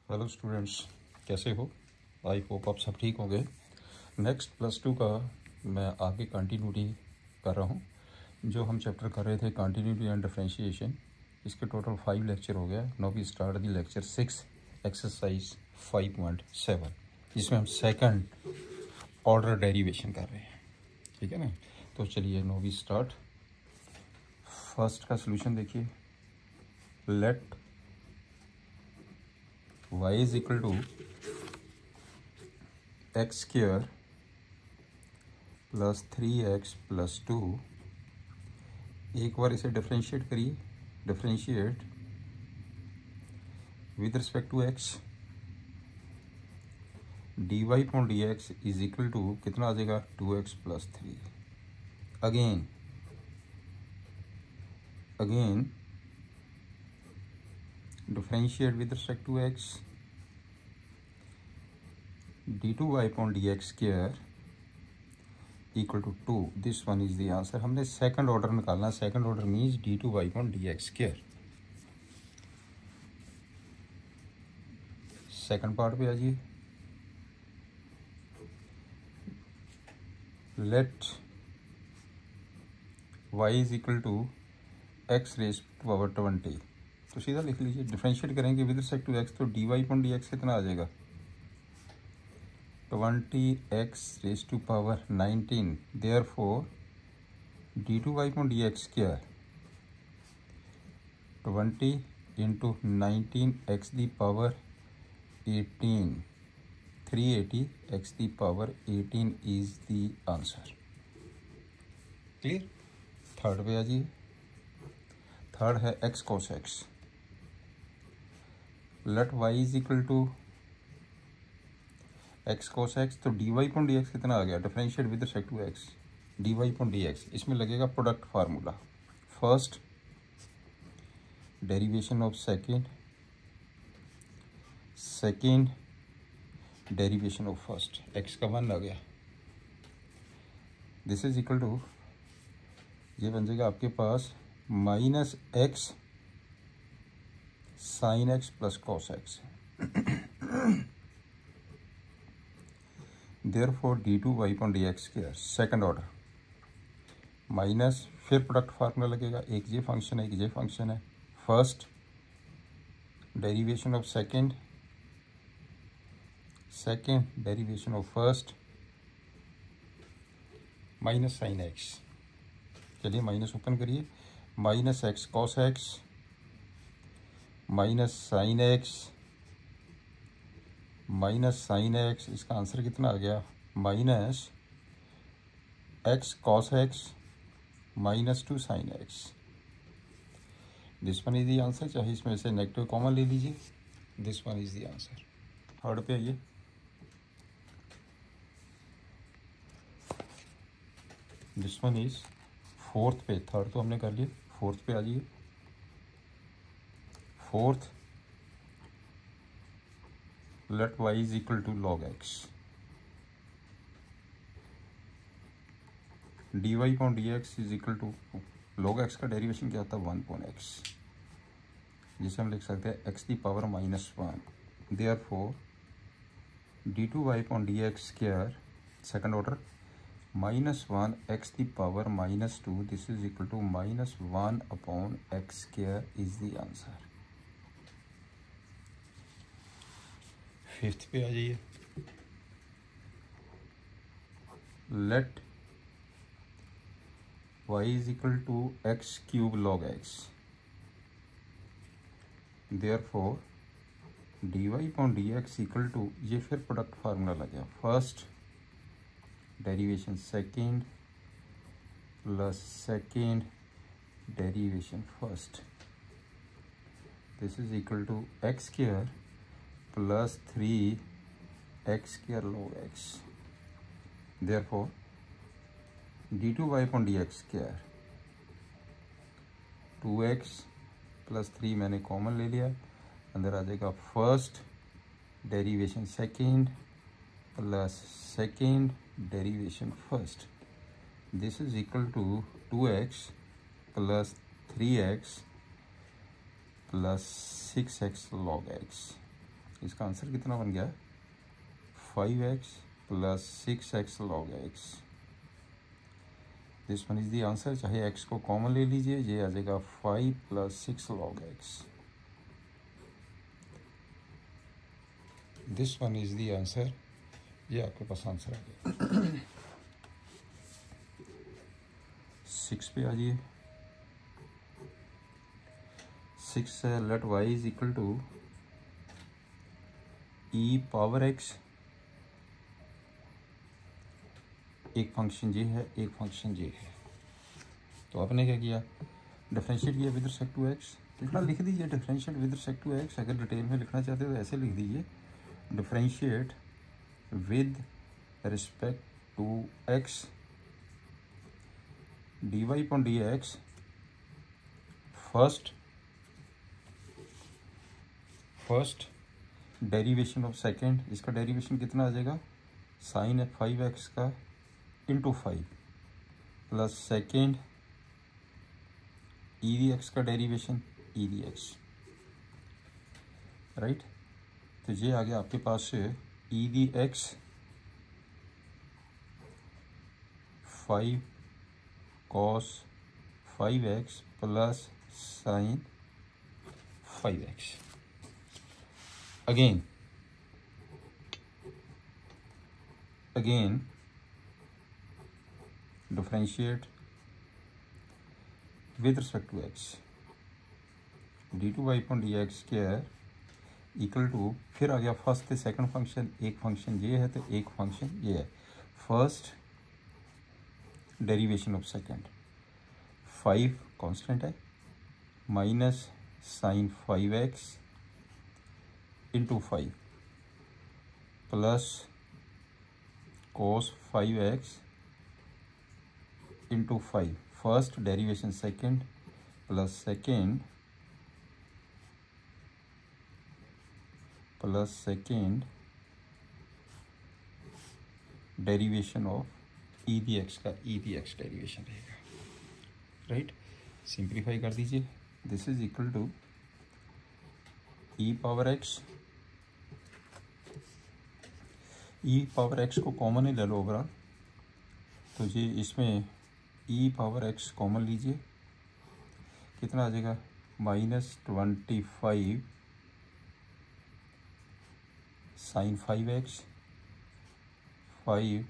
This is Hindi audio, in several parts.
हेलो स्टूडेंट्स, कैसे हो? आई होप आप सब ठीक होंगे। नेक्स्ट +2 का मैं आगे कंटिन्यूटी कर रहा हूँ। जो हम चैप्टर कर रहे थे कंटिन्यूटी एंड डिफरेंशिएशन, इसके टोटल 5 लेक्चर हो गया। Now we start the lecture 6 exercise 5.7, जिसमें हम सेकंड ऑर्डर डेरिवेशन कर रहे हैं। ठीक है ना? तो चलिए नाउ वी स्टार्ट। फर्स्ट का सोल्यूशन देखिए। Let y is equal to x square plus 3x plus 2। एक बार इसे डिफरेंशिएट करिए। Differentiate with respect to x, dy upon dx is equal to कितना आ जाएगा? 2x plus 3। Again differentiate with respect to x, d2y upon dx square equal to 2। This one is the answer. हमने सेकंड ऑर्डर निकालना। Second order means d2y upon dx square. Second part पे आ जाइए। Let y is equal to x raise to power 20। तो सीधा लिख लीजिए। डिफरेंशिएट करेंगे विद रिस्पेक्ट टू एक्स, तो dy अपॉन dx कितना आ जाएगा? 20x raise to power 19। Therefore d2y upon dx square 20 into 19x the power 18, 380 x the power 18 is the answer. Clear? Third पे आ जाइए। थर्ड है x cos x। Late y is equal to x cos x, तो dy अपॉन dx कितना आ गया? Differentiate with respect to x, dy upon dx। इसमें लगेगा product formula. First derivation of second, second derivation of first. x का 1 आ गया। दिस इज इक्वल टू, ये बन जाएगा आपके पास minus x sine x plus cos x. Therefore d2y upon dx square second order minus, फिर प्रोडक्ट फार्मूला लगेगा। एक ये फंक्शन है, एक ये फंक्शन है। First derivation of second, second derivation of first, minus sine x. चलिए माइनस ओपन करिए। Minus x cos x minus sine x minus sine x. इसका आंसर कितना आ गया? Minus x cos x minus 2 sine x. This one is the answer. चाहे इसमें से नेगेटिव कॉमन ले लीजिए। This one is the answer. Third पे आइए। दिस वन इज फोर्थ पे। थर्ड तो हमने कर लिया, फोर्थ पे आ जाइए। Fourth, let y is equal to log x, dy upon dx is equal to log x का डेरिवेशन क्या होता है? 1 अपॉन x, जिसे हम लिख सकते हैं x की power -1। Therefore d2y upon dx square second order -1 x की power -2। This is equal to -1 upon x square is the answer. Fifth पे आ जाइए। Let y is equal to x cube log x। Therefore dy upon dx equal to, ये फिर प्रोडक्ट फार्मूला लग गया। First derivation second plus second derivation first. This is equal to x square plus 3x square log x। Therefore d2y upon dx square 2x plus 3 मैंने कॉमन ले लिया, अंदर आ जाएगा first derivation second plus second derivation first. This is equal to 2x plus 3x plus 6x log x। इसका आंसर कितना बन गया? 5x plus 6x log x। This one is the answer. चाहे x को कॉमन ले लीजिए, ये आ जाएगा 5 plus 6 log x। This one is the answer. ये आपके पास आंसर आ गया। 6 पे आ जाइए। 6 से let y is equal to e power x। एक फंक्शन ये है, एक फंक्शन ये है। तो आपने क्या किया? डिफरेंशिएट किया विद रिस्पेक्ट टू x। इतना लिख दीजिए, differentiate with respect to x। अगर डिटेल में लिखना चाहते हो तो ऐसे लिख दीजिए, differentiate with respect to x dy upon dx। First derivation of second. इसका डेरिवेशन कितना आ जाएगा? साइन है 5x का into 5 plus second e d x का derivation e d x, right. तो ये आ गया आपके पास e d x 5 cos 5x plus sine 5x। again differentiate with respect to x d2y upon dx square equal to, फिर आ गया फर्स्ट से सेकंड फंक्शन। एक फंक्शन ये है तो एक फंक्शन ये है। First derivation of second, 5 constant है, minus sine 5x into 5 plus cos 5x into 5। First derivation second plus second derivation of e d x का ई डी एक्स डेरिवेशन रहेगा, राइट। सिंप्लीफाई कर दीजिए। This is equal to e power x. E power x को कॉमन ही ले लो ओवरऑल, तो ये इसमें ई पावर एक्स कॉमन लीजिए। कितना आ जाएगा? -25 sine 5x 5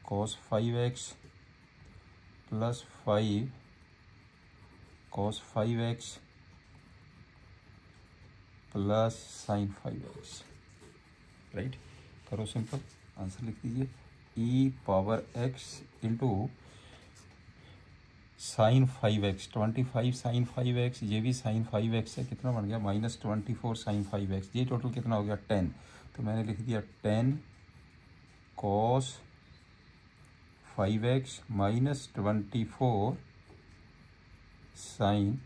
cos 5x plus 5 cos 5x plus sine 5x, right. करो सिंपल, आंसर लिख दीजिए। E power x into sine 5x 25 sine 5x, ये भी साइन 5x है। कितना बन गया? -24 साइन 5x। ये टोटल कितना हो गया? 10। तो मैंने लिख दिया 10 cos 5x minus 24 sign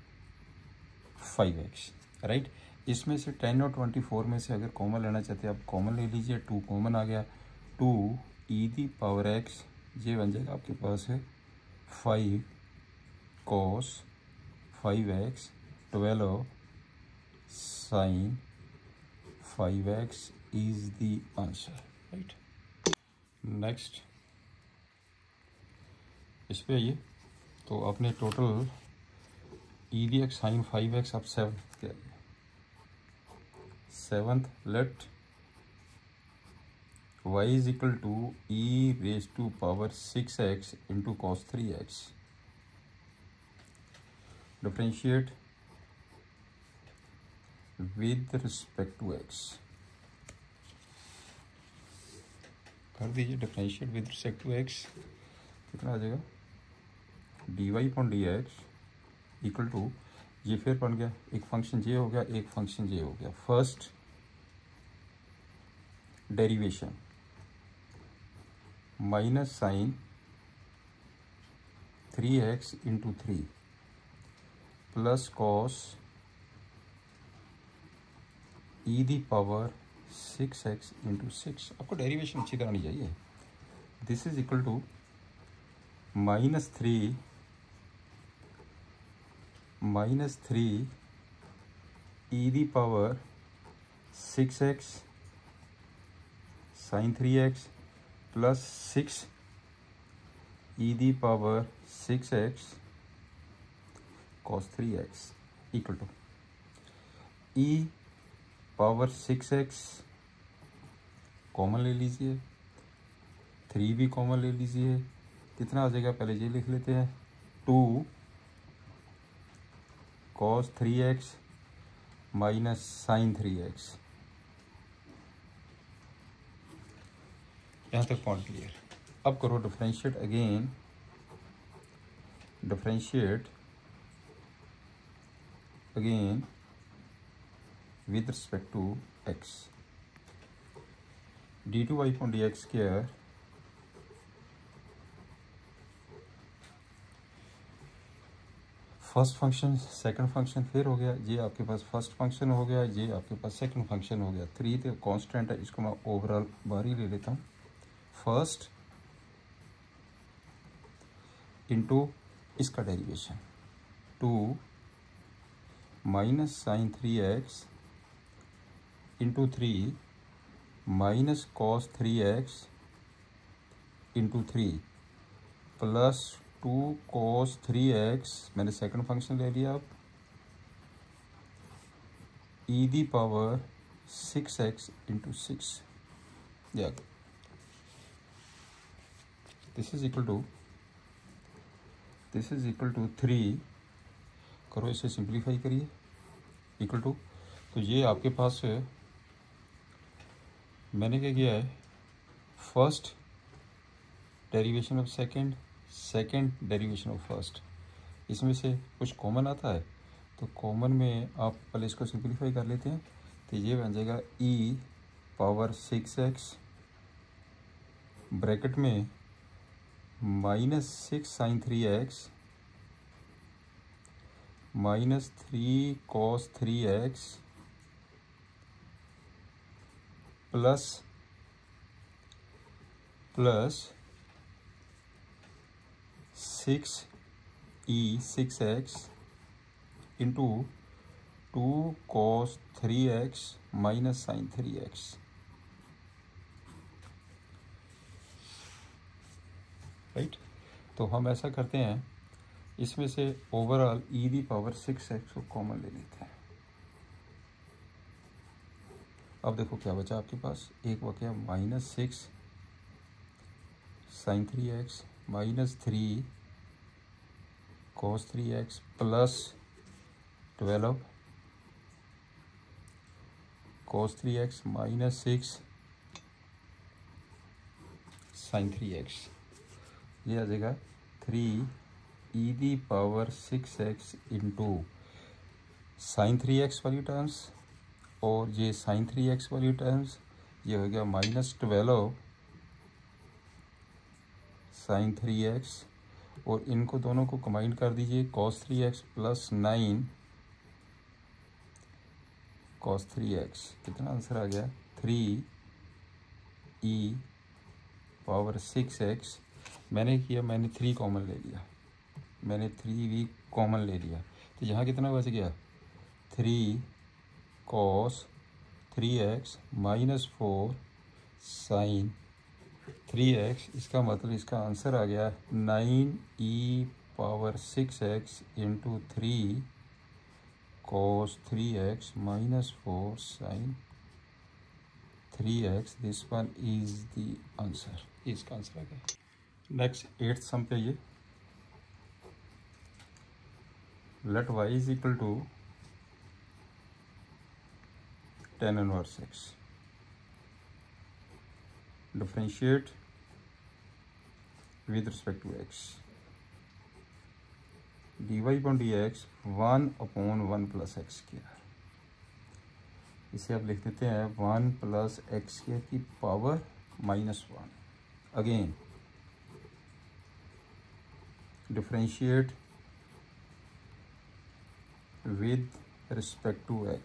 5x, right. इसमें से 10 और 24 में से अगर कॉमन लेना चाहते हैं आप कॉमन ले लीजिए। 2 कॉमन आ गया, 2 ई दी पावर एक्स, ये बन जाएगा आपके पास है 5 cos 5x 12 sine 5x is the answer, right. Next इस पे आइए। तो आपने total e d x sine 5x आप 7 किया। 7th let y is equal to e raised to power 6x into cos 3x। differentiate with respect to x। कर दीजिए differentiate with respect to x। कितना आ जाएगा? dy upon dx equal to, ये फिर बन गया एक फंक्शन ये हो गया, एक फंक्शन ये हो गया। First derivation minus sine 3x into 3 plus cos e the power 6x into 6। आपको डेरिवेशन अच्छी तरह नहीं चाहिए। This is equal to -3 e the power 6x sin 3x plus 6 e the power 6x cos 3x equal to e power 6x common ले लीजिए, 3 भी कॉमन ले लीजिए, कितना आ जाएगा पहले ये लिख लेते हैं, 2 cos 3x minus sine 3x। यहाँ तक पॉइंट क्लियर। अब करो differentiate again, differentiate again with respect to x, d2y upon d x square first function second function फिर हो गया, ये आपके पास फर्स्ट फंक्शन हो गया, ये आपके पास सेकंड फंक्शन हो गया। 3 तो कांस्टेंट है, इसको मैं ओवरऑल बाहर ही ले लेता हूँ। फर्स्ट इंटू इसका derivation 2 minus sine 3x into 3 minus cos 3x into 3 plus 2 cos 3x, मैंने सेकंड फंक्शन ले लिया। अब e the power 6x into 6, this is equal to 3 करो, इसे सिंप्लीफाई करिए, इक्वल टू, तो ये आपके पास है, मैंने क्या किया है, first derivation of second, second derivation of first, इसमें से कुछ कॉमन आता है तो कॉमन में आप पहले इसको सिंप्लीफाई कर लेते हैं, तो ये बन जाएगा e पावर 6x ब्रैकेट में minus 6 sine 3x minus 3 cos 3x plus 6x into 2 cos 3x minus sine 3x। Right, तो हम ऐसा करते हैं, इसमें से overall e the power 6x को कॉमन ले लेते हैं। अब देखो क्या बचा आपके पास, एक बचा minus 6 sine 3x minus 3 cos 3x plus 12 cos 3x minus 6 sine 3x। ये आ जाएगा 3 e the power 6x into sine 3x वाली टर्म्स और ये साइन 3x वाली टर्म्स, ये हो गया माइनस 12 साइन 3x, और इनको दोनों को कंबाइन कर दीजिए, cos 3x plus 9 cos 3x। कितना आंसर आ गया, 3 e पावर 6x। मैंने 3 कॉमन ले लिया, मैंने 3 भी कॉमन ले लिया, तो यहाँ कितना बच गया, 3 cos 3x minus 4 sine 3x। इसका मतलब इसका आंसर आ गया 9 e power 6x into 3 cos 3x minus 4 sine 3x। This one is the answer, इसका आंसर आ गया। नेक्स्ट 8th सम पे ये, let y is equal to tan inverse x, differentiate with respect to x, dy upon dx 1 upon 1 plus x square। इसे आप लिख देते हैं 1 प्लस एक्स स्क्वायर की power minus 1। Again differentiate with respect to x,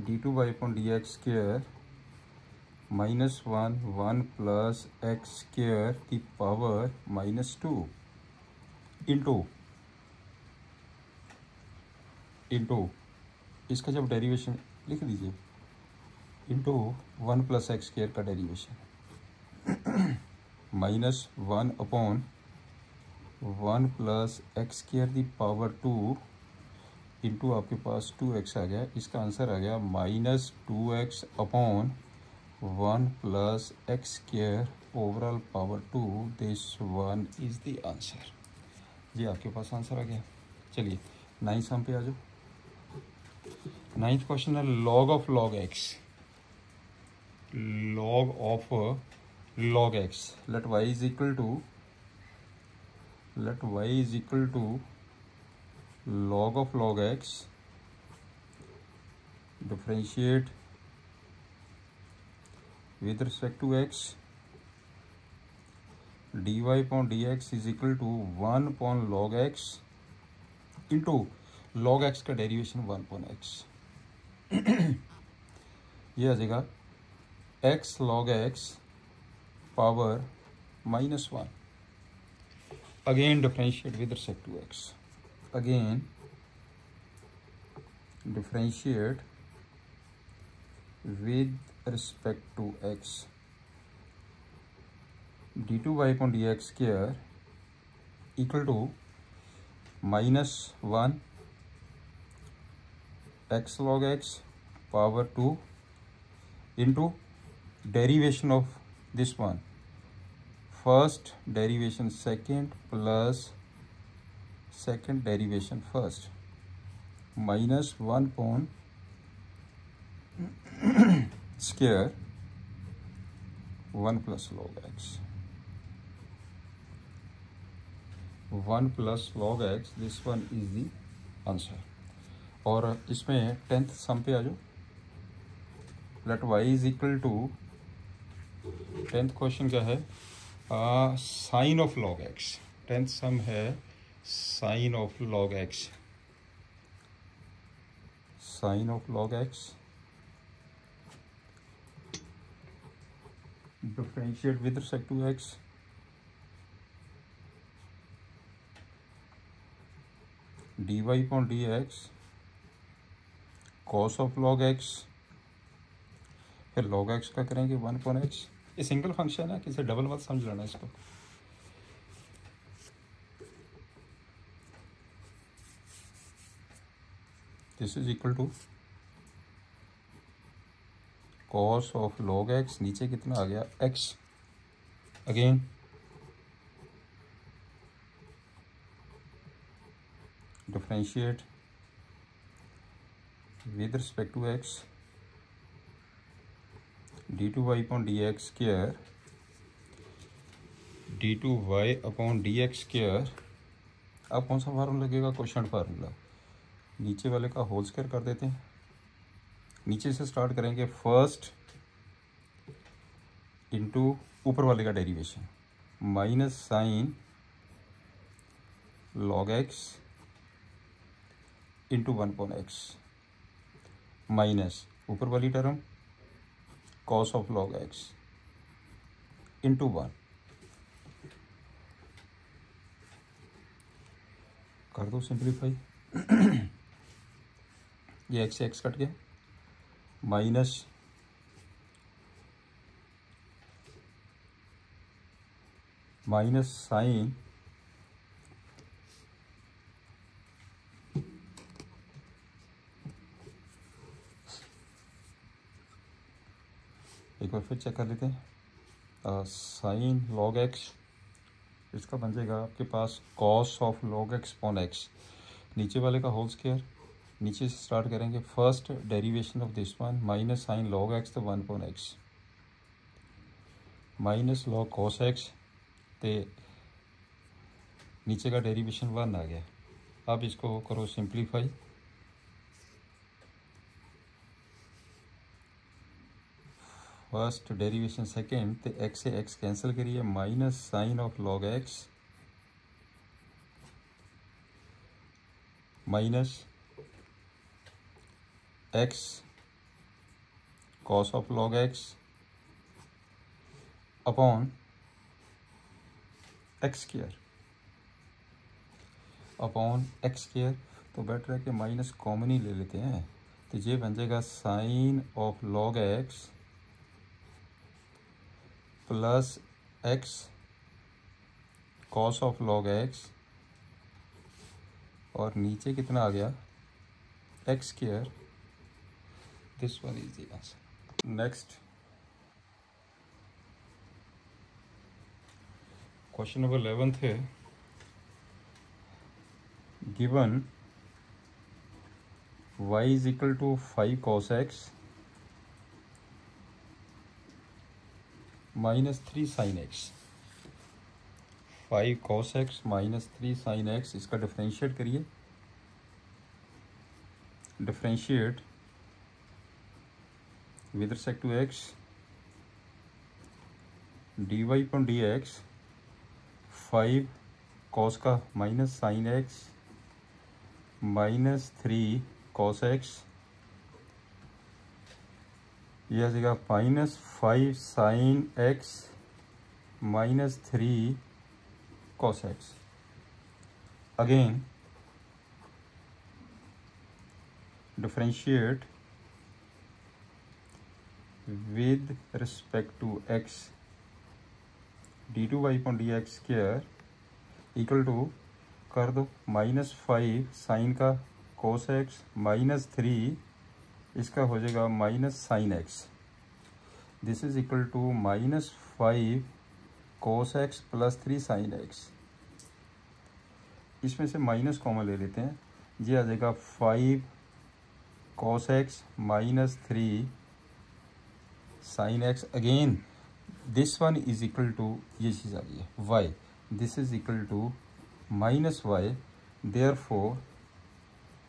d2y upon dx square minus 1 plus x square की पावर माइनस 2 इंटू इसका जब डेरिवेशन लिख दीजिए इंटू 1 प्लस एक्स स्क्वायर का derivation minus 1 upon 1 plus x square the power 2 into आपके पास 2x आ गया। इसका आंसर आ गया minus 2x upon 1 plus x square overall power 2। This one is the answer. जी आपके पास आंसर आ गया। चलिए 9th सम पे आ जाओ। 9th क्वेश्चन है log of log x. Log of log x, let y is equal to log of log x, differentiate with respect to x, dy upon dx is equal to 1 upon log x into log x का डेरिवेशन 1 upon x। ये आ जाएगा x log x power -1। again differentiate with respect to x, again differentiate with respect to x, d2y upon dx square equal to -1 x log x power 2 into derivation of this one, first derivation second plus second derivation first, minus 1 upon square 1 plus log x, 1 plus log x, this one is the answer। और इसमें 10th सम पे आ जाओ। Let y is equal to 10th question क्या है, sine of log x. 10th sum है sine of log x, sine of log x differentiate with respect to x, dy upon dx cos of log x, फिर log x का करेंगे 1 upon x। ये सिंगल फंक्शन है, किसी डबल मत समझ लेना इसको। This is equal to cos of log x, नीचे कितना आ गया x, again differentiate with respect to x, d2y upon dx square, d2y upon dx square। अब कौन सा फार्मूला लगेगा, क्वेश्चन फार्मूला। नीचे वाले का होल स्क्वायर कर देते हैं, नीचे से स्टार्ट करेंगे, फर्स्ट इंटू ऊपर वाले का derivation minus sine log x into 1 upon x, minus ऊपर वाली term cos of log x into 1। कर दो सिंप्लीफाई। ये एक्स से एक्स कट गया, माइनस साइन एक बार फिर चेक कर लेते हैं। साइन लॉग एक्स, इसका बन जाएगा आपके पास cos of log x upon x, नीचे वाले का होल स्क्वायर, नीचे से स्टार्ट करेंगे, first derivation of this one minus sine log x तो 1 upon x, minus log cos x, तो नीचे का डेरिवेशन 1 आ गया। अब इसको करो सिंप्लीफाई, फर्स्ट डेरिवेशन सेकेंड, तो एक्स से एक्स कैंसिल करिए, minus sine of log x minus x cos of log x upon x square, upon x square. तो बेटर है कि माइनस कॉमन ही ले लेते हैं, तो ये बन जाएगा sine of log x plus x cos of log x, और नीचे कितना आ गया x square. This one is the answer. Next question number 11 है, given y is equal to 5 cos x minus 3 sin x। 5 cos x minus 3 sin x, इसका डिफ्रेंशिएट करिए। Differentiate with respect to x, dy upon dx 5 cos का minus sine x minus 3 cos x, यह आ जाएगा minus 5 sine x minus 3 cos x। Again differentiate with respect to x, d2y upon d x square equal to कर दो माइनस 5 साइन का cos x माइनस 3, इसका हो जाएगा minus sine x. This is equal to minus 5 cos x plus 3 sine x. इसमें से माइनस कॉमन ले लेते हैं, ये आ जाएगा 5 cos x minus 3 sine x. Again this one is equal to, ये चीज़ आ गई है y, this is equal to minus y, therefore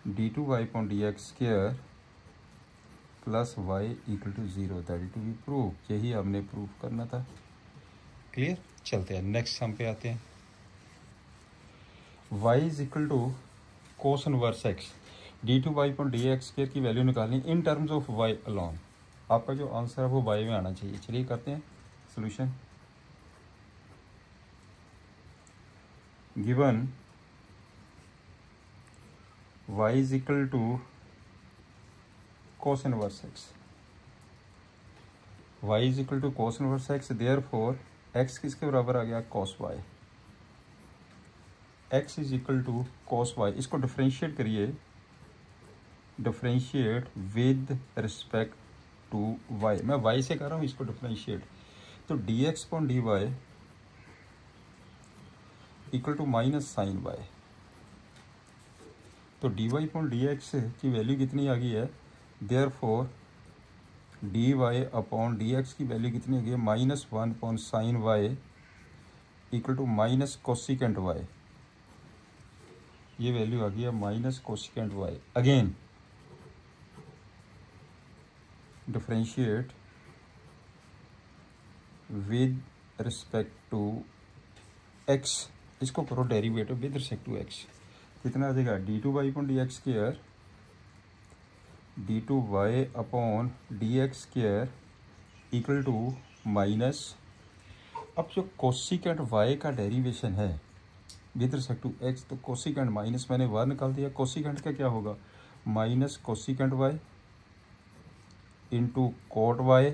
d2y upon d x square plus y equal to 0, that is to be prove. यही हमने प्रूव करना था। क्लियर, चलते हैं नेक्स्ट सम पे आते हैं। y is equal to cos inverse x, d2y upon d x square की वैल्यू निकालनी in terms of y alone. आपका जो आंसर है वो y में आना चाहिए। चलिए करते हैं solution. Given y is equal to cos inverse x, y is equal to cos inverse x, therefore x किसके बराबर आ गया cos y, x is equal to cos y। इसको डिफरेंशिएट करिए, differentiate with respect to y, मैं y से कर रहा हूँ इसको डिफरेंशिएट। तो dx upon dy equal to minus sine y, तो dy अपॉन dx की वैल्यू कितनी आ गई है, देयरफॉर dy अपॉन dx की वैल्यू कितनी आ गई है minus 1 upon sine y equal to minus cosecant y. ये वैल्यू आ गई है minus cosecant y. Again differentiate with respect to x, इसको करो derivative with respect to x। कितना आ जाएगा d2y upon d x square, d2y upon d x square equal to minus, अब जो कोसिकेंट y का डेरिवेशन है विद रिस्पेक्ट टू x, तो कोसिकेंट माइनस मैंने बाहर निकाल दिया, कोसिकेंट का क्या होगा minus cosecant y into cot y,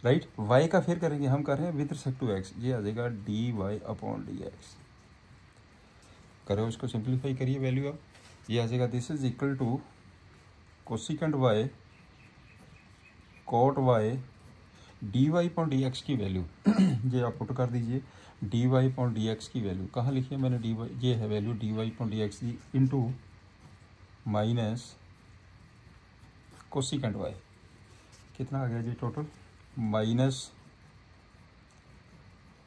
right. y का फिर करेंगे, हम कर रहे हैं विद रिस्पेक्ट टू x, ये आ जाएगा dy अपॉन डी एक्स। करो इसको सिंप्लीफाई करिए वैल्यू अब, ये आ जाएगा this is equal to cosecant y cot y dy upon d x की वैल्यू ये आप पुट कर दीजिए, dy अपॉन डी एक्स की वैल्यू कहाँ लिखी है मैंने, dy ये है value dy upon d x की इंटू माइनस कोसिकेंट y, कितना आ गया जी total minus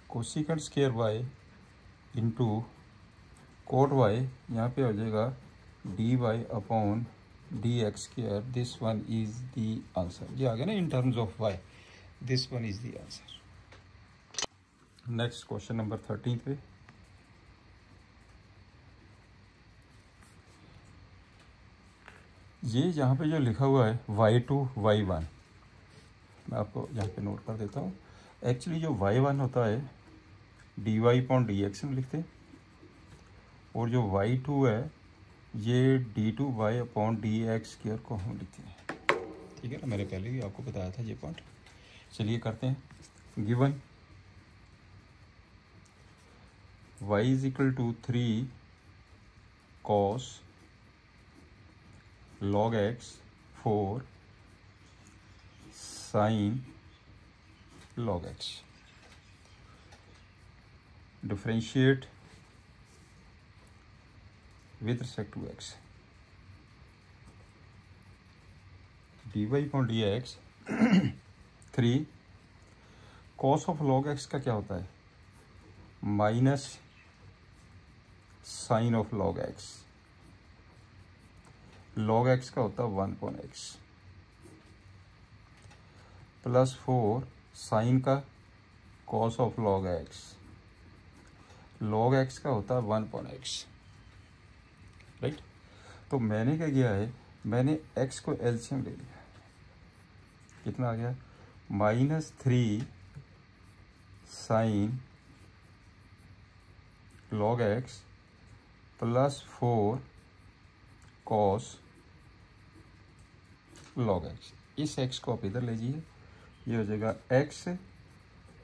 cosecant square y into cot y, यहाँ पे हो जाएगा dy upon d x square. This one is the answer. ये आ गया ना इन terms of y, this one is the answer. Next question number 13 पे, ये यहाँ पे जो लिखा हुआ है y2 y1, मैं आपको यहाँ पे नोट कर देता हूँ। एक्चुअली जो y1 होता है dy अपॉन डी एक्स में लिखते हैं, और जो y2 है ये d2y/dx² को हम लिखते हैं, ठीक है ना। मैंने पहले भी आपको बताया था ये पॉइंट। चलिए करते हैं। Given y = 3 cos log x 4 sin log x। Differentiate with respect to x। dy/dx 3 cos of log x का क्या होता है? Minus sine of log x। log x का होता है 1/x प्लस 4 साइन का cos of log x। log x का होता है 1/x, राइट। तो मैंने क्या किया है, मैंने x को एलसीएम ले लिया। कितना आ गया? -3 sine log x plus 4 cos log x। इस x को आप इधर ले जाइए, ये हो जाएगा x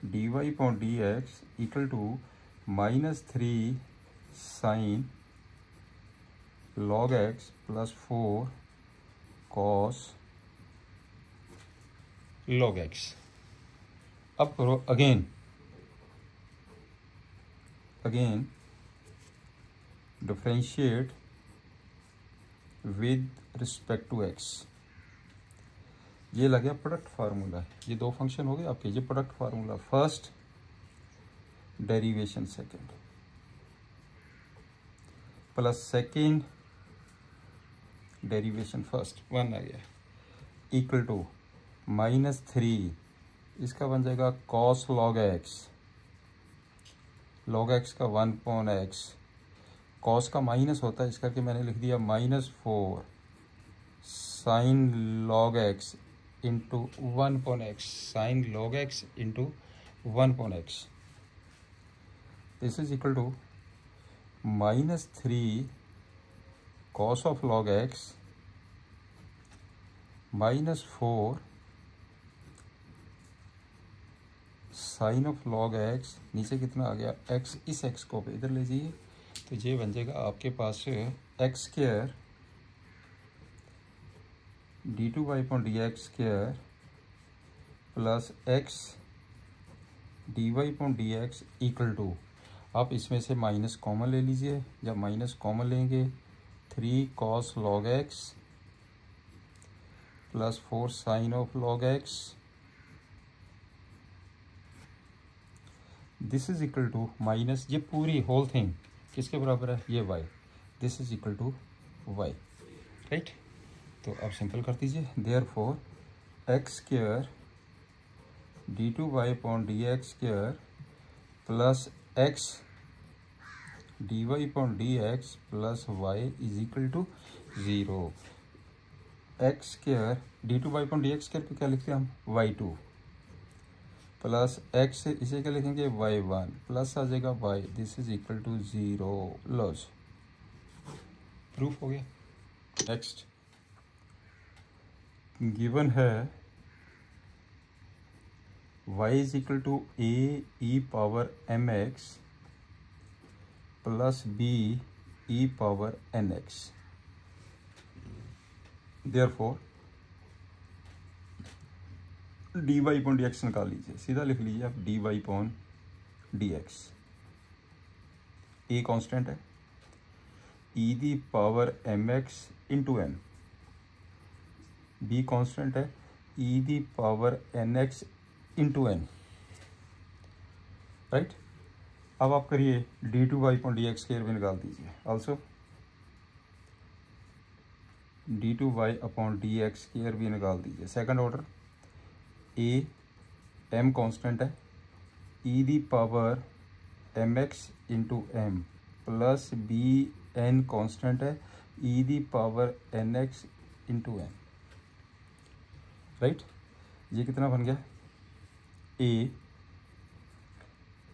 dy/dx = -3 sine log x plus 4 cos log x। अब करो again differentiate with respect to x। ये लग गया प्रोडक्ट फार्मूला। ये दो फंक्शन हो गए आपके, ये product formula. First derivation second plus second derivation first, 1 आ गया, इक्वल टू -3, इसका बन जाएगा cos log x। log x का 1/x, cos का माइनस होता है, इस करके मैंने लिख दिया -4 sin log x into 1/x, sin log x into 1/x। This is equal to -3 cos of log x -4 sin of log x। नीचे कितना आ गया? x। इस x को इधर ले जाइए, तो ये बन जाएगा आपके पास x² d2y/dx² plus x dy/dx equal to, आप इसमें से माइनस कॉमन ले लीजिए। जब माइनस कॉमन लेंगे 3 cos log x plus 4 sin of log x। This is equal to minus, ये पूरी होल थिंग किसके बराबर है? ये y। This is equal to y, right. तो आप सिंपल कर दीजिए। Therefore x² d2y/dx² plus x dy/dx plus y is equal to 0। x² d2y/dx² पे क्या लिखते हैं हम? y2 प्लस x, इसे क्या लिखेंगे? y1 प्लस आ जाएगा y। This is equal to 0। लॉज प्रूफ हो गया। नेक्स्ट गिवन है y is equal to a e⁻mx plus b e⁻nx। Therefore dy/dx निकाल लीजिए, सीधा लिख लीजिए आप dy/dx। a कांस्टेंट है, e⁻mx into n। b constant है, e⁻nx इंटू n, राइट। अब आप करिए d2y/dx² भी निकाल दीजिए। ऑल्सो d2y/dx² भी निकाल दीजिए। Second order, a m constant है, e⁻mx into m plus b n constant है, e⁻nx इंटू n, राइट। ये कितना बन गया? a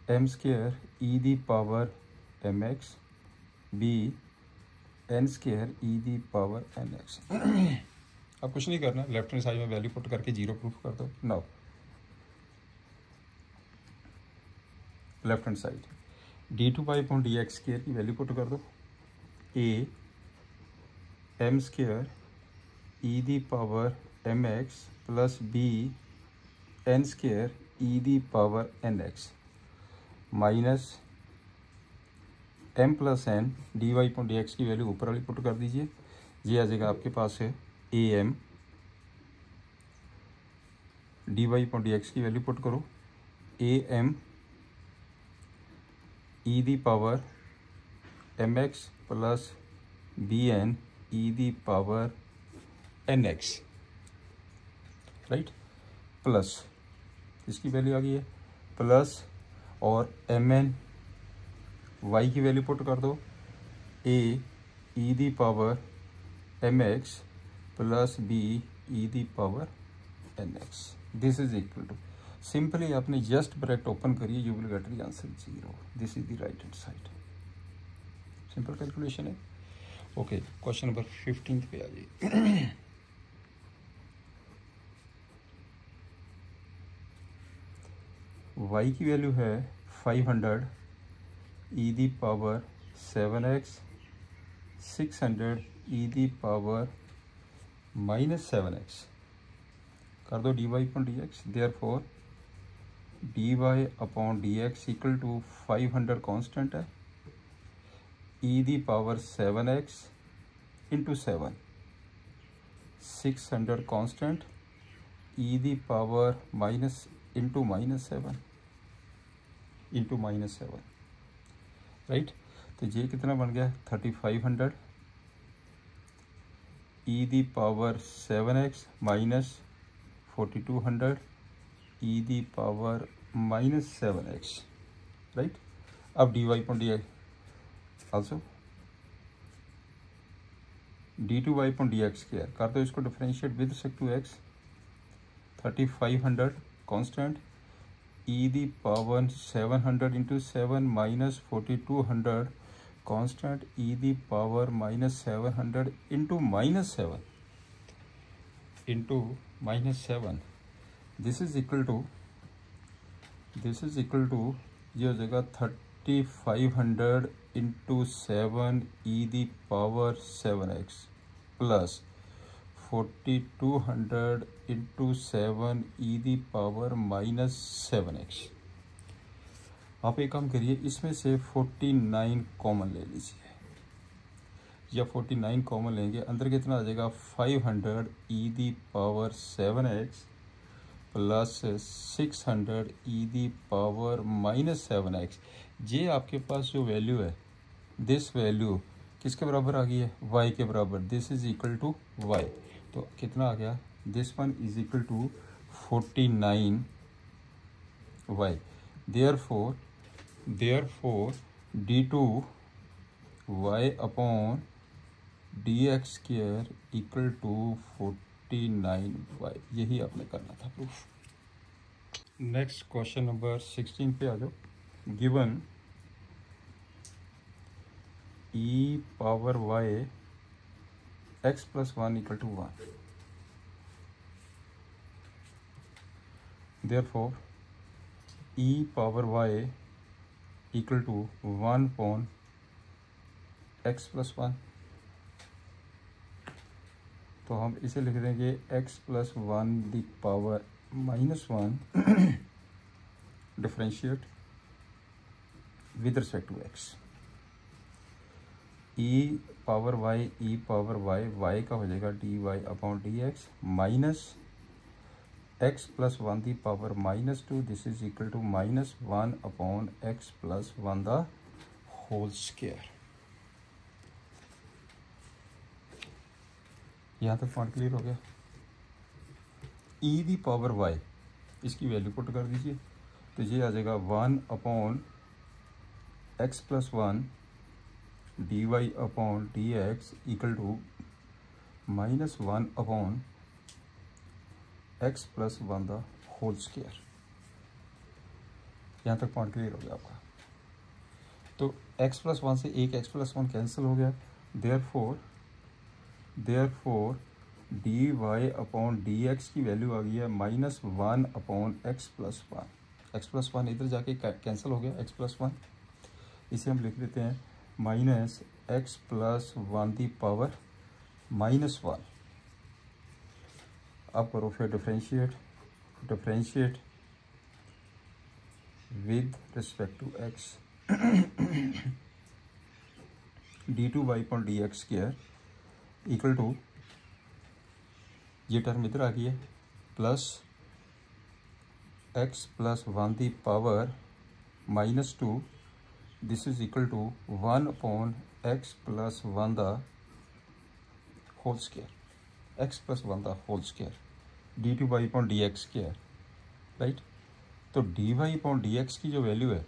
m² e⁻mx b n square e the power n x. अब कुछ नहीं करना, लेफ्ट हैंड साइड में वैल्यू पुट करके 0 प्रूफ कर दो। Now left hand side d2y/dx square की वैल्यू पुट कर दो। A m square e the power m x plus b n square e the power n x minus m plus n dy/dx की वैल्यू ऊपर वाली पुट कर दीजिए। ये आ जाएगा आपके पास है ए एम dy/dx की वैल्यू पुट करो। A m e the power m x plus b n e the power n x, right, plus इसकी वैल्यू आ गई है प्लस, और एम एन वाई की वैल्यू पुट कर दो। A e the power m x plus b e the power n x, this is equal to, simply आपने जस्ट ब्रैकेट ओपन करिए, you will get the answer 0। This is the right hand side. Simple calculation है। ओके, क्वेश्चन नंबर 15 पे आ जाइए। y की वैल्यू है 500 e the power 7x 600 e the power -7x कर दो dy/dx। Therefore dy/dx equal to 500 constant है, e the power 7x into 7, 600 constant, e the power minus into -7 into -7, right. तो ये कितना बन गया 3500 e the power 7x minus 4200 e the power -7x, right. अब dy/dx आल्सो d2y/dx स्क्वायर कर दो, इसको differentiate with respect to x। 3500 constant e the power 700 into 7 minus 4200 constant e the power -700 into -7 into -7, this is equal to ये हो जाएगा 3500 into 7 E the power 7x plus 4200 into 7 E the power -7x। आप एक काम करिए, इसमें से 49 कॉमन ले लीजिए, या 49 कॉमन लेंगे, अंदर कितना आ जाएगा 500 e the power 7x plus 600 e the power -7x। ये आपके पास जो वैल्यू है, दिस वैल्यू किसके बराबर आ गई है, y के बराबर। This is equal to y, तो कितना आ गया, this one is equal to 49 y। Therefore d2 y upon dx square equal to 49y। यही आपने करना था प्रूफ। नेक्स्ट क्वेश्चन नंबर 16 पे आ जाओ। Given e power y x plus 1 equal to 1, therefore e power y equal to 1 upon x plus 1। तो हम इसे लिख देंगे x plus 1 the power -1 differentiate with respect to x। e power y का हो जाएगा dy upon dx minus x plus 1 the power -2, this is equal to -1 upon x plus 1 the whole square. यहाँ तक पॉइंट क्लियर हो गया। e दी पावर y, इसकी वैल्यू पुट कर दीजिए, तो ये आ जाएगा 1 upon x plus 1 dy upon dx equal to -1 upon x plus 1 the whole square. यहाँ तक पॉइंट क्लियर हो गया आपका। तो x प्लस 1 से एक x प्लस 1 कैंसिल हो गया, therefore d y upon d x की वैल्यू आ गई है -1 अपॉन एक्स प्लस वन इधर जाके कैंसिल हो गया, एक्स प्लस वन। इसे हम लिख देते हैं -x प्लस 1 दी पावर -1। अब करो फिर differentiate with respect to x d2y upon d x square equal to, ये टर्म इधर आ गई है, plus x plus 1 the power -2, this is equal to 1 upon x plus 1 the whole square, x plus 1 the whole square d2y upon d x square, right. तो dy अपॉन डी एक्स की जो वैल्यू है,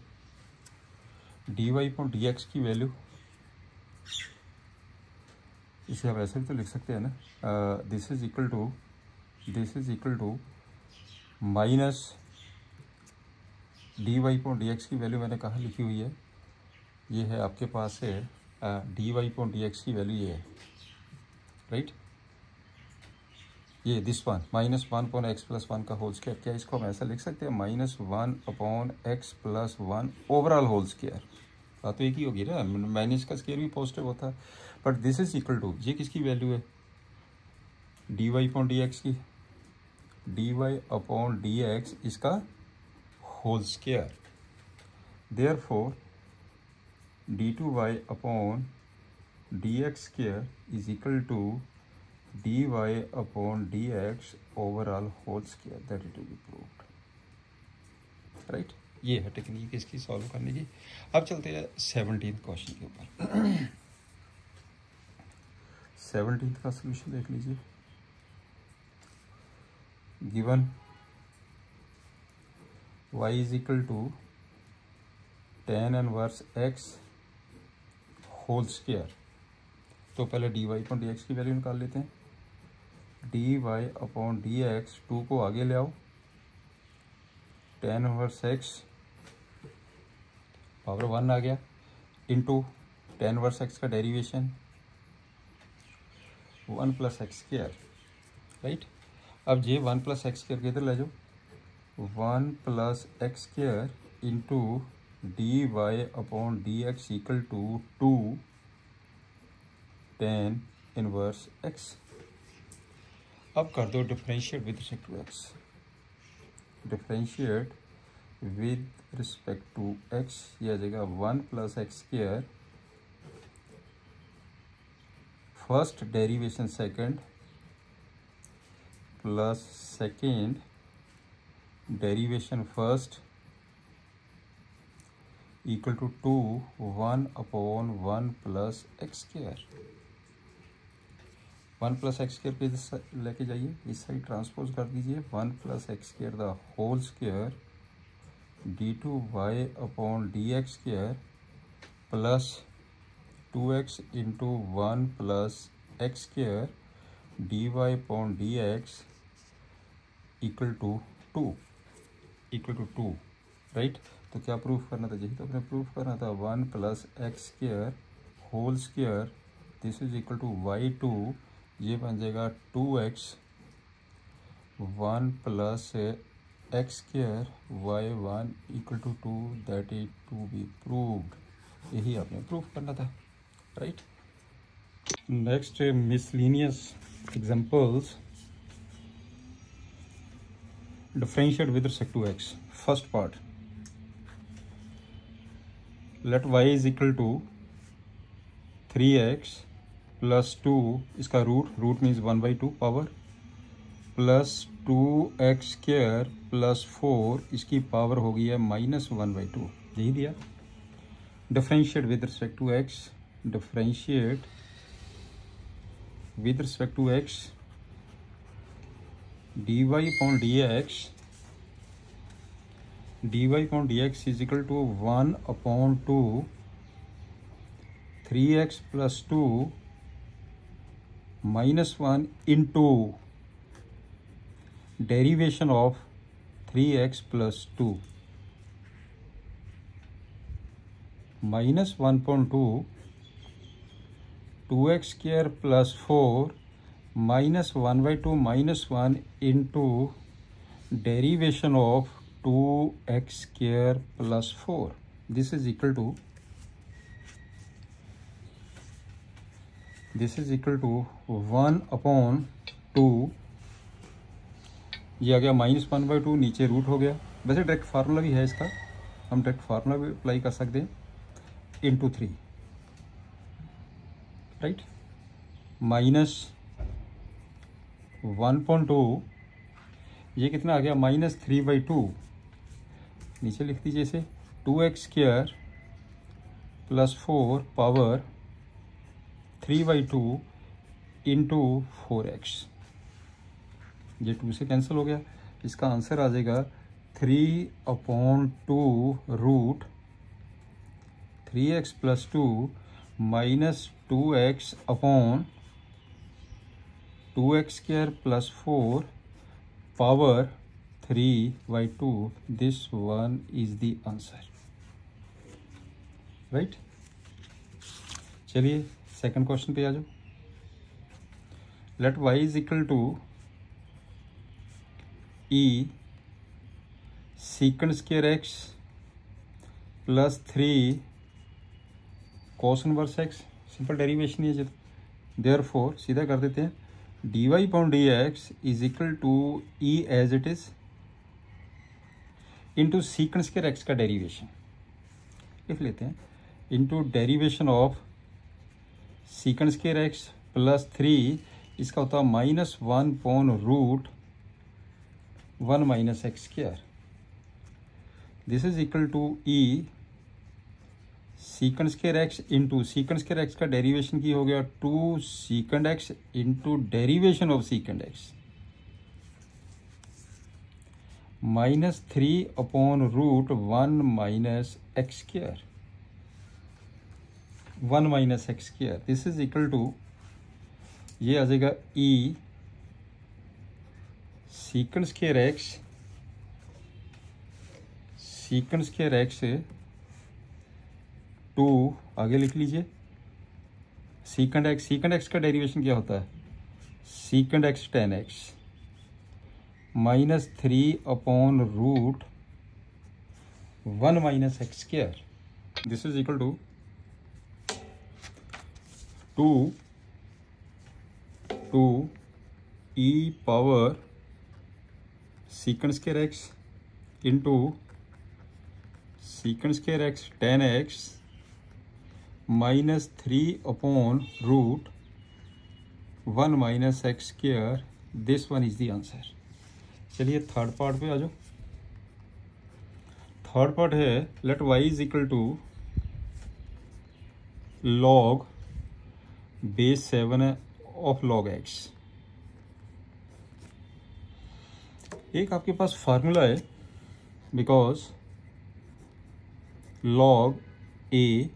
dy अपॉन डी एक्स की वैल्यू, इसे आप ऐसे भी तो लिख सकते हैं ना, this is equal to minus d y point d x की वैल्यू मैंने कहाँ लिखी हुई है, ये है आपके पास है d y point d x की वैल्यू ये है, राइट। ये this one -1 upon x plus 1 का होल स्क्वायर, क्या इसको हम ऐसा लिख सकते हैं -1 upon x plus 1 overall whole square. बात तो एक ही होगी ना, माइनस का स्क्वायर भी पॉजिटिव होता है, but this is equal to, ये किसकी वैल्यू है, d y upon d x की, d y upon d x इसका whole square. Therefore d2y upon d x square is equal to dy upon d x overall whole square, that it will be proved, right. ये है टेक्निक इसकी सॉल्व करने की। अब चलते हैं 17th क्वेश्चन के ऊपर। 17th का सोल्यूशन देख लीजिए। Given y is equal to tan inverse x whole square, तो पहले dy अपॉन डी एक्स की वैल्यू निकाल लेते हैं। dy अपॉन डी एक्स, 2 को आगे ले आओ, tan इनवर्स x पावर 1 आ गया, इंटू tan इनवर्स x का derivation 1 plus x square, right. अब ये 1 प्लस एक्स स्क्वायर किधर ले जाओ, 1 plus x square into d y upon d x equal to 2 tan inverse x। अब कर दो differentiate with respect to x, differentiate with respect to x, यह आ जाएगा 1 plus x square, first derivation second plus second derivation first equal to 2 1 upon 1 plus x square. 1 plus x square पे लेके जाइए, इस साइड ट्रांसपोज कर दीजिए, 1 plus x square the whole square d2y upon d x square plus 2x into 1 plus x square dy upon d x equal to 2, right. तो क्या प्रूफ करना था, यही तो अपने प्रूफ करना था, 1 plus x square whole square, this is equal to y2, ये बन जाएगा 2x 1 plus x square y1 equal to 2, that is to be proved. यही आपने प्रूफ करना था, right. Next miscellaneous examples, differentiate with respect to x। First part, let y is equal to 3x plus 2, इसका root means 1/2 power, plus 2x square plus 4, इसकी पावर हो गई है -1/2, यही दिया। Differentiate with respect to x, differentiate with respect to x, dy upon dx is equal to 1 upon 2 3x plus 2 -1 into derivation of 3x plus 2 -1/2 2x² + 4 minus 1/2 minus 1 into derivation of 2x² + 4. This is equal to 1/2, ये आ गया -1/2, नीचे रूट हो गया। वैसे डायरेक्ट फार्मूला भी है इसका, हम डायरेक्ट फार्मूला भी अप्लाई कर सकते हैं, इंटू 3, राइट। -1/2, ये कितना आ गया, -3/2, नीचे लिख दीजिए इसे, 2x² + 4 पावर 3/2 इंटू 4x। ये 2 से कैंसिल हो गया, इसका आंसर आ जाएगा 3/2 root 3x + 2 minus 2x upon 2x² + 4 power 3/2। This one is the answer, right. चलिए सेकंड क्वेश्चन पे आ जाओ। Let y is equal to e sec² x + 3 cos inverse x, simple derivation है। देयरफॉर सीधा कर देते हैं, dy/dx is equal to e as it is into sec² x का डेरिवेशन लिख लेते हैं, into derivation of sec² x + 3, इसका होता है -1/√1 - x²। This is equal to e sec² x into sec² x का डेरिवेशन की हो गया 2 sec x into derivation of sec x -3/√1 - x², 1 - x²। This is equal to, ये आ जाएगा e sec² x 2, आगे लिख लीजिए, sec x का डेरिवेशन क्या होता है, sec x tan x -3/√1 - x²। This is equal to 2 e power sec² x into sec² x tan x -3/√1 - x²। This one is the answer. चलिए थर्ड पार्ट पे आ जाओ। थर्ड पार्ट है, let y is equal to log base 7 of log x। एक आपके पास फार्मूला है, बिकॉज log a,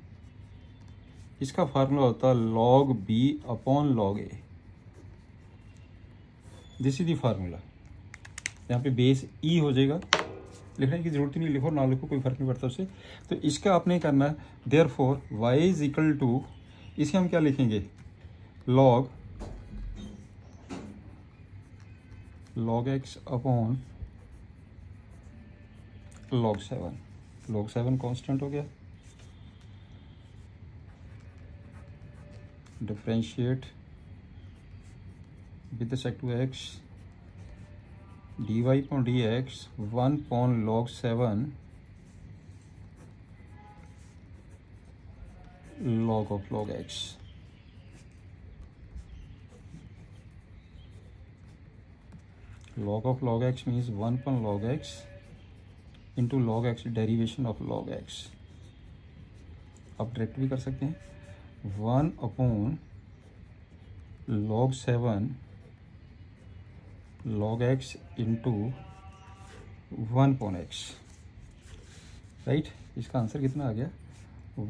इसका फार्मूला होता है log b upon log a। This is the formula. यहाँ पे बेस e हो जाएगा, लिखने की जरूरत ही नहीं, लिखो ना लिखो कोई फर्क नहीं पड़ता उससे। तो इसका आपने करना है, therefore y is equal to, इसे हम क्या लिखेंगे, log x upon log 7। log 7 constant हो गया, differentiate with respect to x, dy/dx 1/log 7 log of log x। log of log x means 1/log x into log x derivation of log x। आप डायरेक्ट भी कर सकते हैं, 1/log 7 log x into 1/x, right. इसका आंसर कितना आ गया,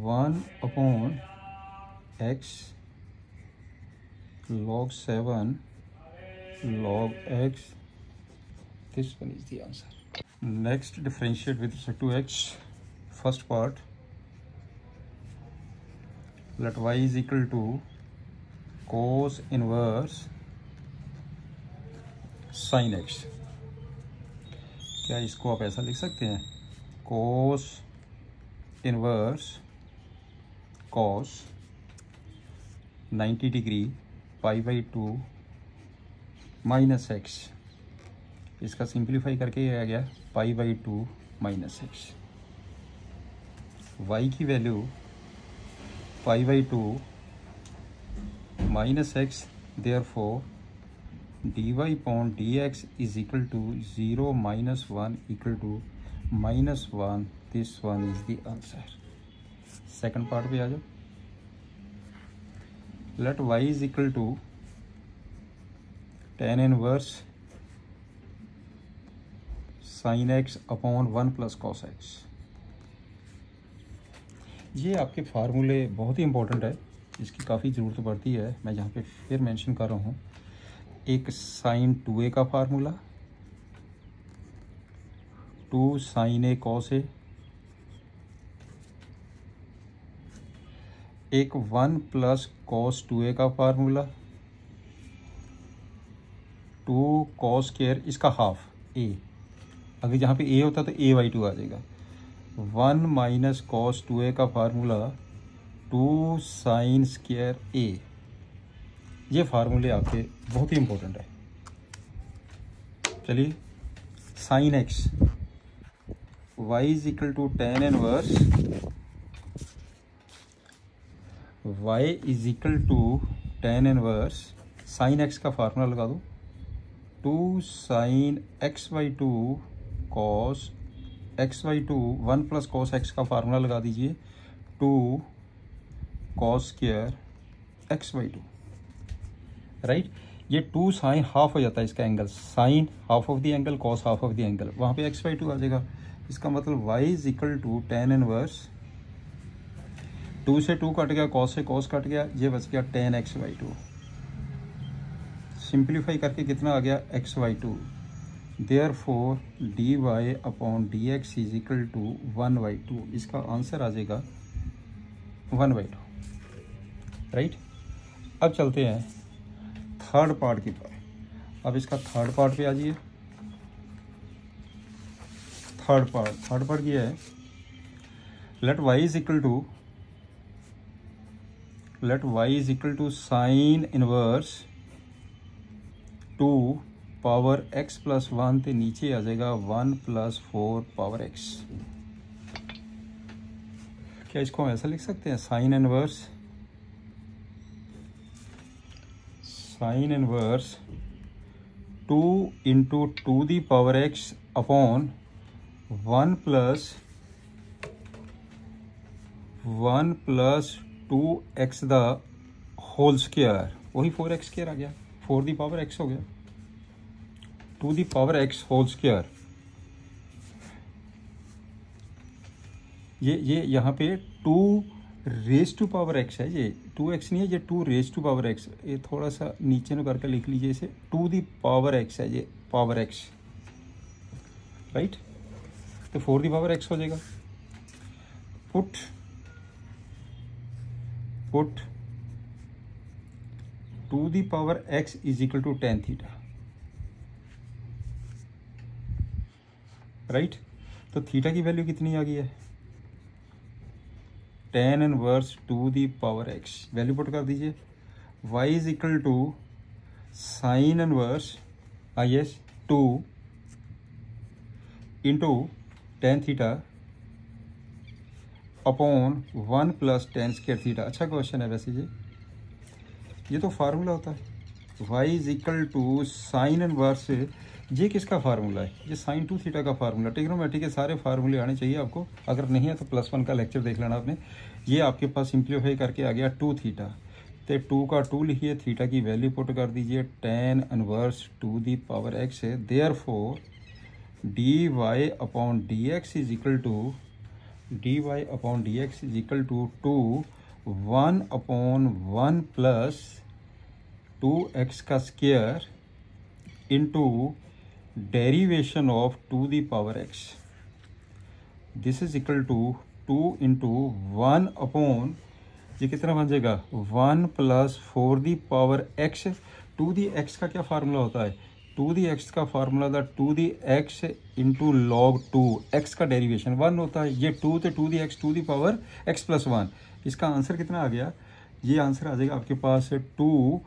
1/x log 7 log x। This one is the answer. Next, differentiate with respect to x. First part, let y is equal to cos inverse sine x. क्या इसको आप ऐसा लिख सकते हैं, cos inverse cos 90 degree π/2 minus x. इसका सिंप्लीफाई करके ये आ गया π/2 माइनस एक्स। वाई की value π/2 minus x, therefore dy/dx is equal to 0 - 1 equal to -1। This one is the answer. Second part पे आ जाओ। Let y is equal to tan inverse sin x upon 1 plus cos x। ये आपके फार्मूले बहुत ही इंपॉर्टेंट है, इसकी काफ़ी ज़रूरत पड़ती है। मैं यहाँ पे फिर मेंशन कर रहा हूँ। एक sin 2a का formula, 2 sin a cos a, एक 1 प्लस cos 2a का फार्मूला, 2 cos स्क्वायर इसका हाफ a, अगर जहाँ पे a होता तो a/2 आ जाएगा। 1 माइनस cos 2a का फार्मूला 2 sin स्क्वायर a। ये फार्मूले आपके बहुत ही इंपॉर्टेंट है। चलिए, sin x, y is equal to tan inverse, y is equal to tan inverse sin x का फार्मूला लगा दो, 2 sin x/2 cos x/2, 1 plus cos x का फार्मूला लगा दीजिए, 2 cos स्क्वायर x/2। राइट, ये 2 साइन हाफ हो जाता है इसका angle, sine half of the angle, cos half of the angle, वहाँ पे x/2 आ जाएगा। इसका मतलब y is equal to tan inverse, 2 से 2 कट गया, cos से cos कट गया, ये बच गया tan x/2। सिंप्लीफाई करके कितना आ गया, x/2। Therefore dy/dx is equal to 1/2। इसका आंसर आ जाएगा 1/2। राइट, अब चलते हैं थर्ड पार्ट की तरफ। अब इसका थर्ड पार्ट पे आ जाइए। थर्ड पार्ट ये है, let y is equal to sine inverse 2 power x plus 1 ते नीचे आ जाएगा 1 प्लस 4 पावर x। क्या इसको हम ऐसा लिख सकते हैं, sine inverse 2 into 2 the power x upon 1 plus 2x the whole square, वही 4x स्क्वायर आ गया, 4 दी पावर x हो गया, 2 the power x whole square. ये यहाँ पे 2 रेज टू पावर x है, ये 2x नहीं है, ये 2 रेज टू पावर x। ये थोड़ा सा नीचे में करके लिख लीजिए इसे, 2 दी पावर x है, ये पावर x। राइट, तो 4 दी पावर x हो जाएगा। Put 2 the power x is equal to tan theta. Right, तो थीटा की वैल्यू कितनी आ गई है, tan inverse 2 the power x, value put कर दीजिए। y is equal to sine inverse IS 2 into tan theta upon 1 plus tan square theta. अच्छा क्वेश्चन है वैसे ये तो फार्मूला होता है। y is equal to sine inverse, ये किसका फार्मूला है, ये साइन 2 थीटा का फार्मूला। ट्रिग्नोमेट्री के सारे फार्मूले आने चाहिए आपको, अगर नहीं है तो +1 का लेक्चर देख लेना आपने। ये आपके पास सिंप्लीफाई करके आ गया 2 थीटा, तो 2 का 2 लिखिए, थीटा की वैल्यू पुट कर दीजिए, tan inverse 2 the power x है। Therefore dy/dx is equal to 2 1/1 plus 2x का square into derivation of 2 the power x। This is equal to 2 into 1/, ये कितना बन जाएगा 1 + 4 the power x। 2 the x का क्या फार्मूला होता है, 2 दी x का फार्मूला था 2 the x into log 2, x का डेरिवेशन 1 होता है, ये 2 थे 2 the x 2 the power x + 1। इसका आंसर कितना आ गया, ये आंसर आ जाएगा आपके पास 2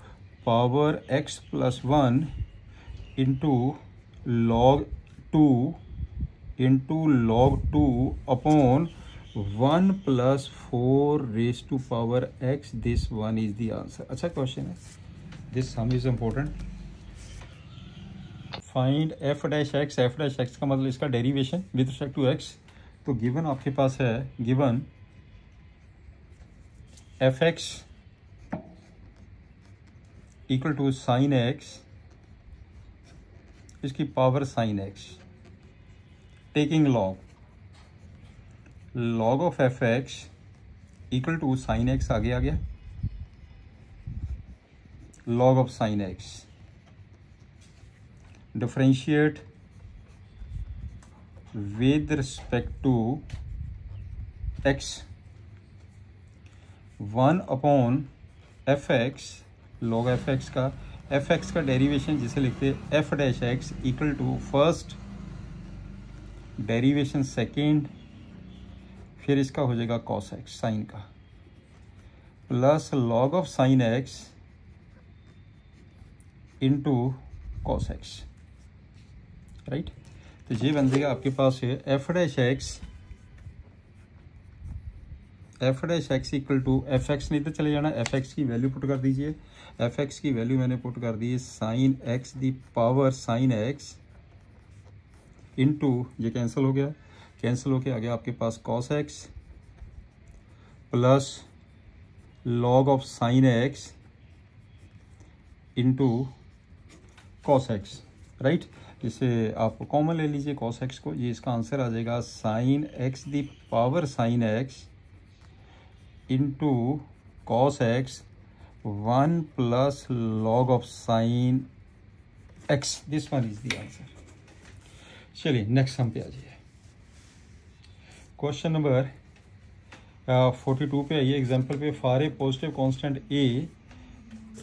power x + 1 into log 2 into log 2 upon 1 + 4 raised to power x। This one is the answer. अच्छा क्वेश्चन है, this sum is important. Find f dash x, f dash x का मतलब इसका derivation with respect to x। तो गिवन आपके पास है, given fx equal to sine x, इसकी power sine x, taking log of fx equal to sine x, आगे आ गया log of sine x, differentiate with respect to x, 1 upon fx, log fx का, fx का डेरिवेशन जिसे लिखते हैं f dash x equal to first derivation second, फिर इसका हो जाएगा cos x साइन का, plus log of sine x into cos x, right. तो ये बन जाएगा आपके पास है f dash x equal to fx, नहीं तो चले जाना, fx की वैल्यू पुट कर दीजिए, fx की वैल्यू मैंने पुट कर दी sine x the power sine x into, ये कैंसिल हो गया, कैंसिल होके आ गया आपके पास cos x plus log of sine x into cos x, right. इसे आप कॉमन ले लीजिए cos x को, ये इसका आंसर आ जाएगा sine x the power sine x into cos x 1 plus log of sine x। This one is the answer. चलिए नेक्स्ट सम पे आ जाइए। क्वेश्चन नंबर 42 पे आइए, एग्जांपल पे for a positive constant a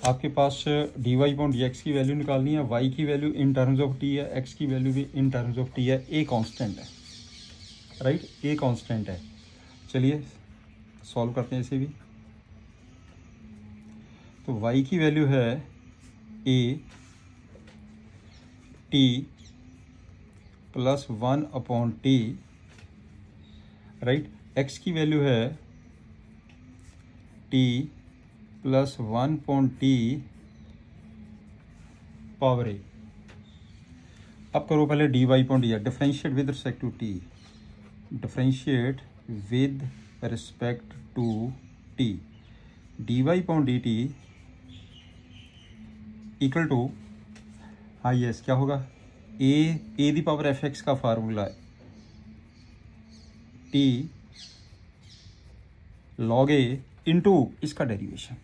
आपके पास dy अपॉन dx की वैल्यू निकालनी है, y की value in terms of t है, x की वैल्यू भी इन टर्म्स ऑफ t है, a कांस्टेंट है, राइट, a कांस्टेंट है। चलिए सॉल्व करते हैं इसे भी। तो y की वैल्यू है a t plus 1 upon t, right. x की वैल्यू है t plus 1 upon t power a। अब करो पहले dy upon dy, differentiate with respect to t, differentiate with respect to t, dy upon dt equal to, हाँ यस, क्या होगा, a दी पावर fx का फार्मूला है t log a इंटू इसका डेरिवेशन,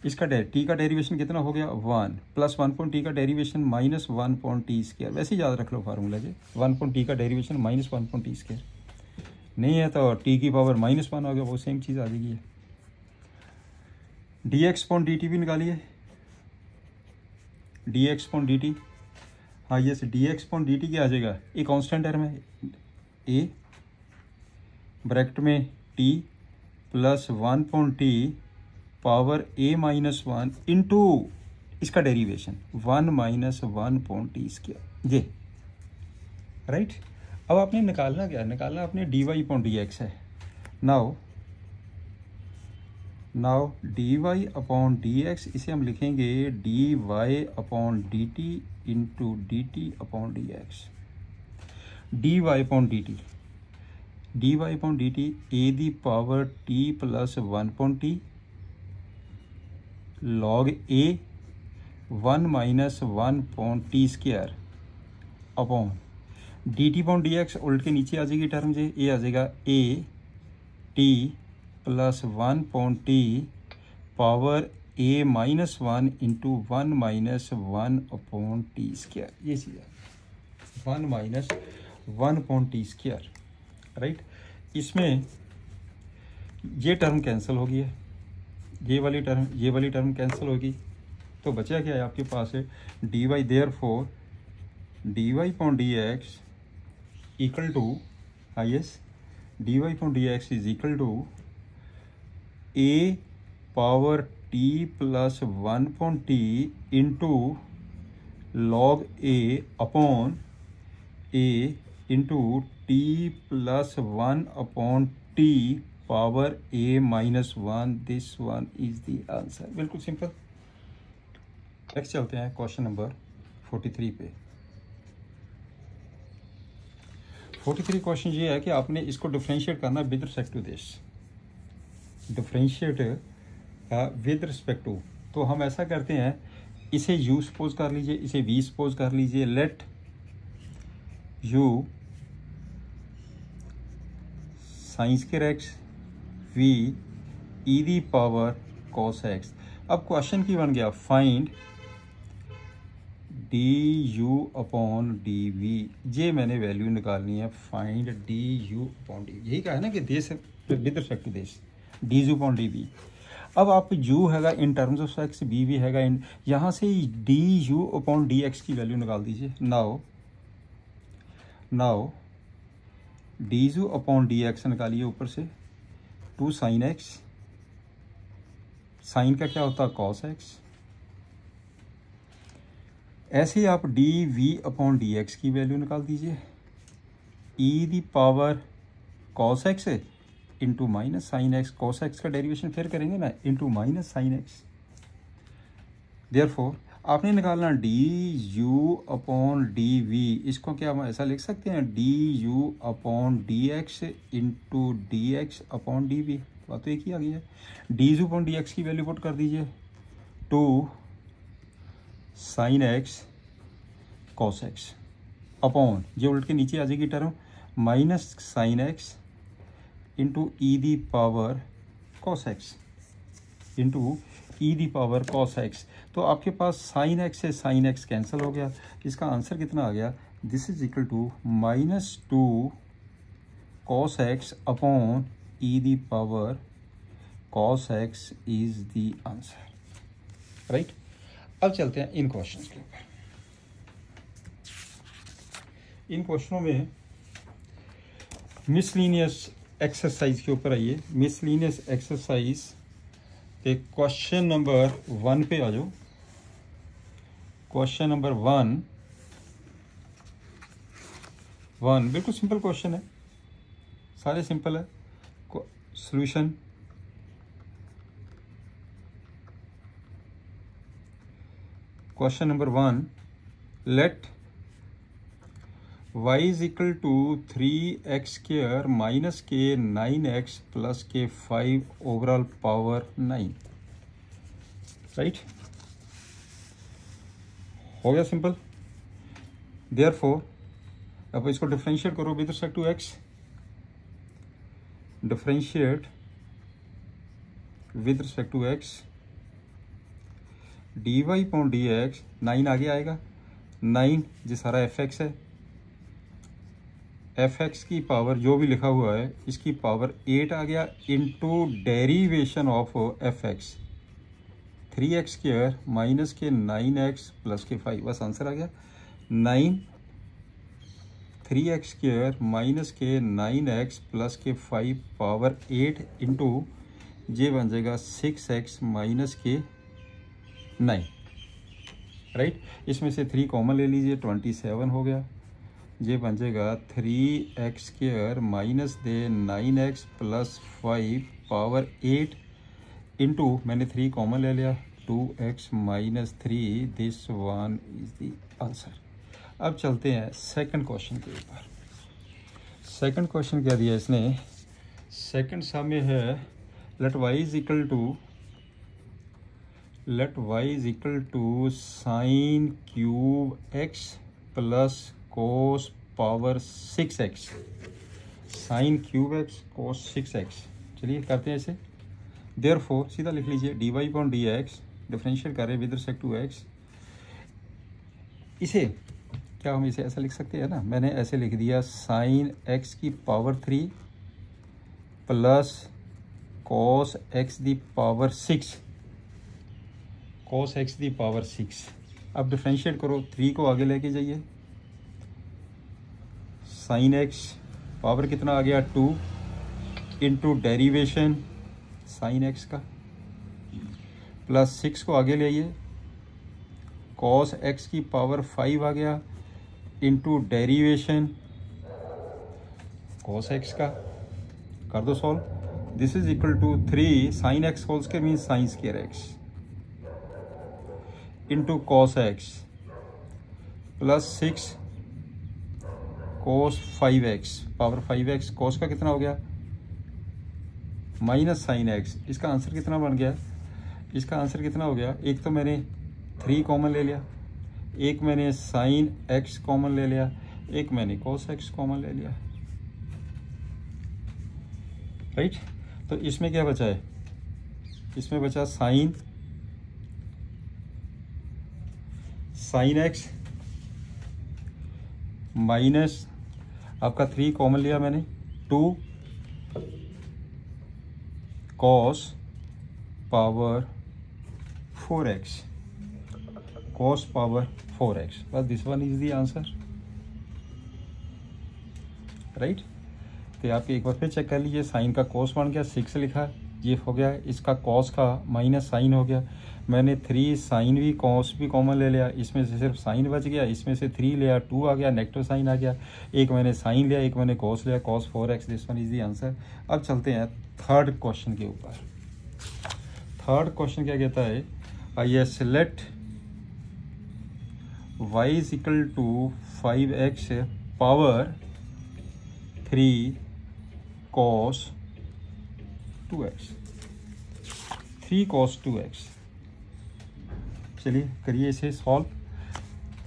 इसका t का डेरिवेशन कितना हो गया 1 प्लस 1 पॉइंट t का derivation minus 1 point t square. वैसे ही याद रख लो फार्मूला जी, 1 पॉइंट t का derivation minus 1 point t square, नहीं है तो t की पावर -1 हो गया, वो सेम चीज़ आ जाएगी। dx पॉइंट dt भी निकालिए, dx पॉइंट dt, हाँ यस, dx पॉइंट dt क्या आ जाएगा, ये कांस्टेंट टर्म है a ब्रैकेट में t plus 1 point t power a-1 into इसका डेरिवेशन 1 - 1 पॉइंट t स्क्वायर, ये राइट। अब आपने निकालना क्या, निकालना आपने dy अपॉन dx है। नाउ dy अपॉन dx, इसे हम लिखेंगे dy upon dt into dt upon dx, dy upon dt, dy upon dt a the power t plus 1 upon t log a 1 - 1 upon t square upon dt upon dx, उल्ट के नीचे आ जाएगी टर्म जे, ये आ जाएगा a t plus 1 upon t power a-1 into 1 - 1 upon t square, ये चीज़ है 1 - 1 अपॉन t स्क्वायर, राइट। इसमें ये टर्म कैंसिल हो गई है, ये वाली टर्म कैंसिल होगी, तो बचा क्या है आपके पास है d y. Therefore d y upon d x equal to IS d y upon d x is equal to a power t plus 1 upon t into log a upon a into t plus 1 upon t power a minus 1। This one is the answer. बिल्कुल सिंपल। नेक्स्ट चलते हैं क्वेश्चन नंबर 43 पे। 43 क्वेश्चन ये है कि आपने इसको डिफरेंशिएट करना with respect to this, differentiate with respect to. तो हम ऐसा करते हैं, इसे u सपोज कर लीजिए, इसे v सपोज कर लीजिए। Let u sine square x v e the power cos x। अब क्वेश्चन की बन गया find d u upon d v. ये मैंने वैल्यू निकालनी है, find d u upon d. यही कहा है ना कि dash with respect to dash d u upon d v. अब आप यू हैगा in terms of x, b v हैगा इन, यहाँ से d u upon d x की वैल्यू निकाल दीजिए। Now D u upon d x निकालिए ऊपर से, टू साइन एक्स, साइन का क्या होता है कॉस एक्स। ऐसे आप d v upon d x की वैल्यू निकाल दीजिए, e the power cos x into minus sine x. Cos x का डेरिवेशन फिर करेंगे ना, into minus sine x. Therefore आपने निकालना d u upon d v. इसको क्या हम ऐसा लिख सकते हैं, d u upon d x into d x upon d v. बात तो एक ही आ गई है। D u upon d x की वैल्यू पुट कर दीजिए, two sine x cos x upon, ये उल्ट के नीचे आ जाएगी term, minus sine x into e the power cos x into e the power cos x. तो आपके पास साइन एक्स से साइन एक्स कैंसिल हो गया। इसका आंसर कितना आ गया, this is equal to minus two cos x upon e the power cos x is the answer. Right. अब चलते हैं इन क्वेश्चंस के ऊपर। इन क्वेश्चनों में मिसलीनियस एक्सरसाइज के ऊपर आइए। मिसलीनियस एक्सरसाइज के क्वेश्चन नंबर 1 पे आ जाओ। क्वेश्चन नंबर 1 बिल्कुल सिंपल क्वेश्चन है, सारे सिंपल है। Solution, question number 1, let y is equal to 3x square minus के 9x प्लस के 5 ओवरऑल पावर 9। राइट, हो गया सिंपल। देयरफॉर अब इसको डिफरेंशिएट करो with respect to x, differentiate with respect to x, d y point d x, 9 आगे आएगा, 9 जो सारा एफ एक्स है, एफ एक्स की पावर जो भी लिखा हुआ है इसकी पावर 8 आ गया into derivation of f x, 3x square minus के 9x प्लस के 5। बस आंसर आ गया 9, 3x स्क्वायर माइनस के 9x प्लस के 5 पावर 8 इंटू ये बन जाएगा 6x माइनस के 9। राइट, इसमें से 3 कॉमन ले लीजिए, 27 हो गया। ये बन जाएगा 3x स्क्वायर माइनस दे 9x प्लस 5 पावर 8 इंटू, मैंने 3 कॉमन ले लिया, 2x minus 3। This one is the answer. अब चलते हैं सेकंड क्वेश्चन के ऊपर। सेकंड क्वेश्चन क्या दिया इसने, सेकंड सम में है let y is equal to sine cube x plus cos power 6x, sine cube x cos 6x। चलिए करते हैं इसे। देयरफॉर सीधा लिख लीजिए d y upon d x, differentiate करें विद रिस्पेक्ट टू x। इसे क्या हम इसे ऐसा लिख सकते हैं ना, मैंने ऐसे लिख दिया साइन x की power 3 plus cos x the power 6, cos x the power 6। अब डिफ्रेंशिएट करो, 3 को आगे लेके जाइए, sin x पावर कितना आ गया 2 इंटू डेरिवेशन sin x का, प्लस 6 को आगे ले आइए, cos x की पावर 5 आ गया इंटू डेरिवेशन cos x का, कर दो solve. This is equal to 3 sin x whole square means sine square x into cos x plus 6 cos 5x power 5x, cos का कितना हो गया माइनस साइन x। इसका आंसर कितना बन गया, इसका आंसर कितना हो गया, एक तो मैंने 3 कॉमन ले लिया, एक मैंने साइन x कॉमन ले लिया, एक मैंने cos x कॉमन ले लिया, राइट। तो इसमें क्या बचा है, इसमें बचा साइन x माइनस आपका 3 कॉमन लिया मैंने 2 cos power 4x, cos power 4x, बस this one is the answer, right. तो आप एक बार फिर चेक कर लीजिए, साइन का cos बन गया, 6 लिखा, ये हो गया, इसका cos का माइनस साइन हो गया, मैंने 3 साइन भी cos भी कॉमन ले लिया, इसमें से सिर्फ साइन बच गया, इसमें से 3 लिया 2 आ गया, नेगेटिव साइन आ गया, एक मैंने साइन लिया, एक मैंने cos लिया, cos 4x, this one is the answer. अब चलते हैं थर्ड क्वेश्चन के ऊपर। थर्ड क्वेश्चन क्या कहता है, आइए select y is equal to 5x power 3 cos 2x, 3 cos 2x। चलिए करिए इसे सॉल्व।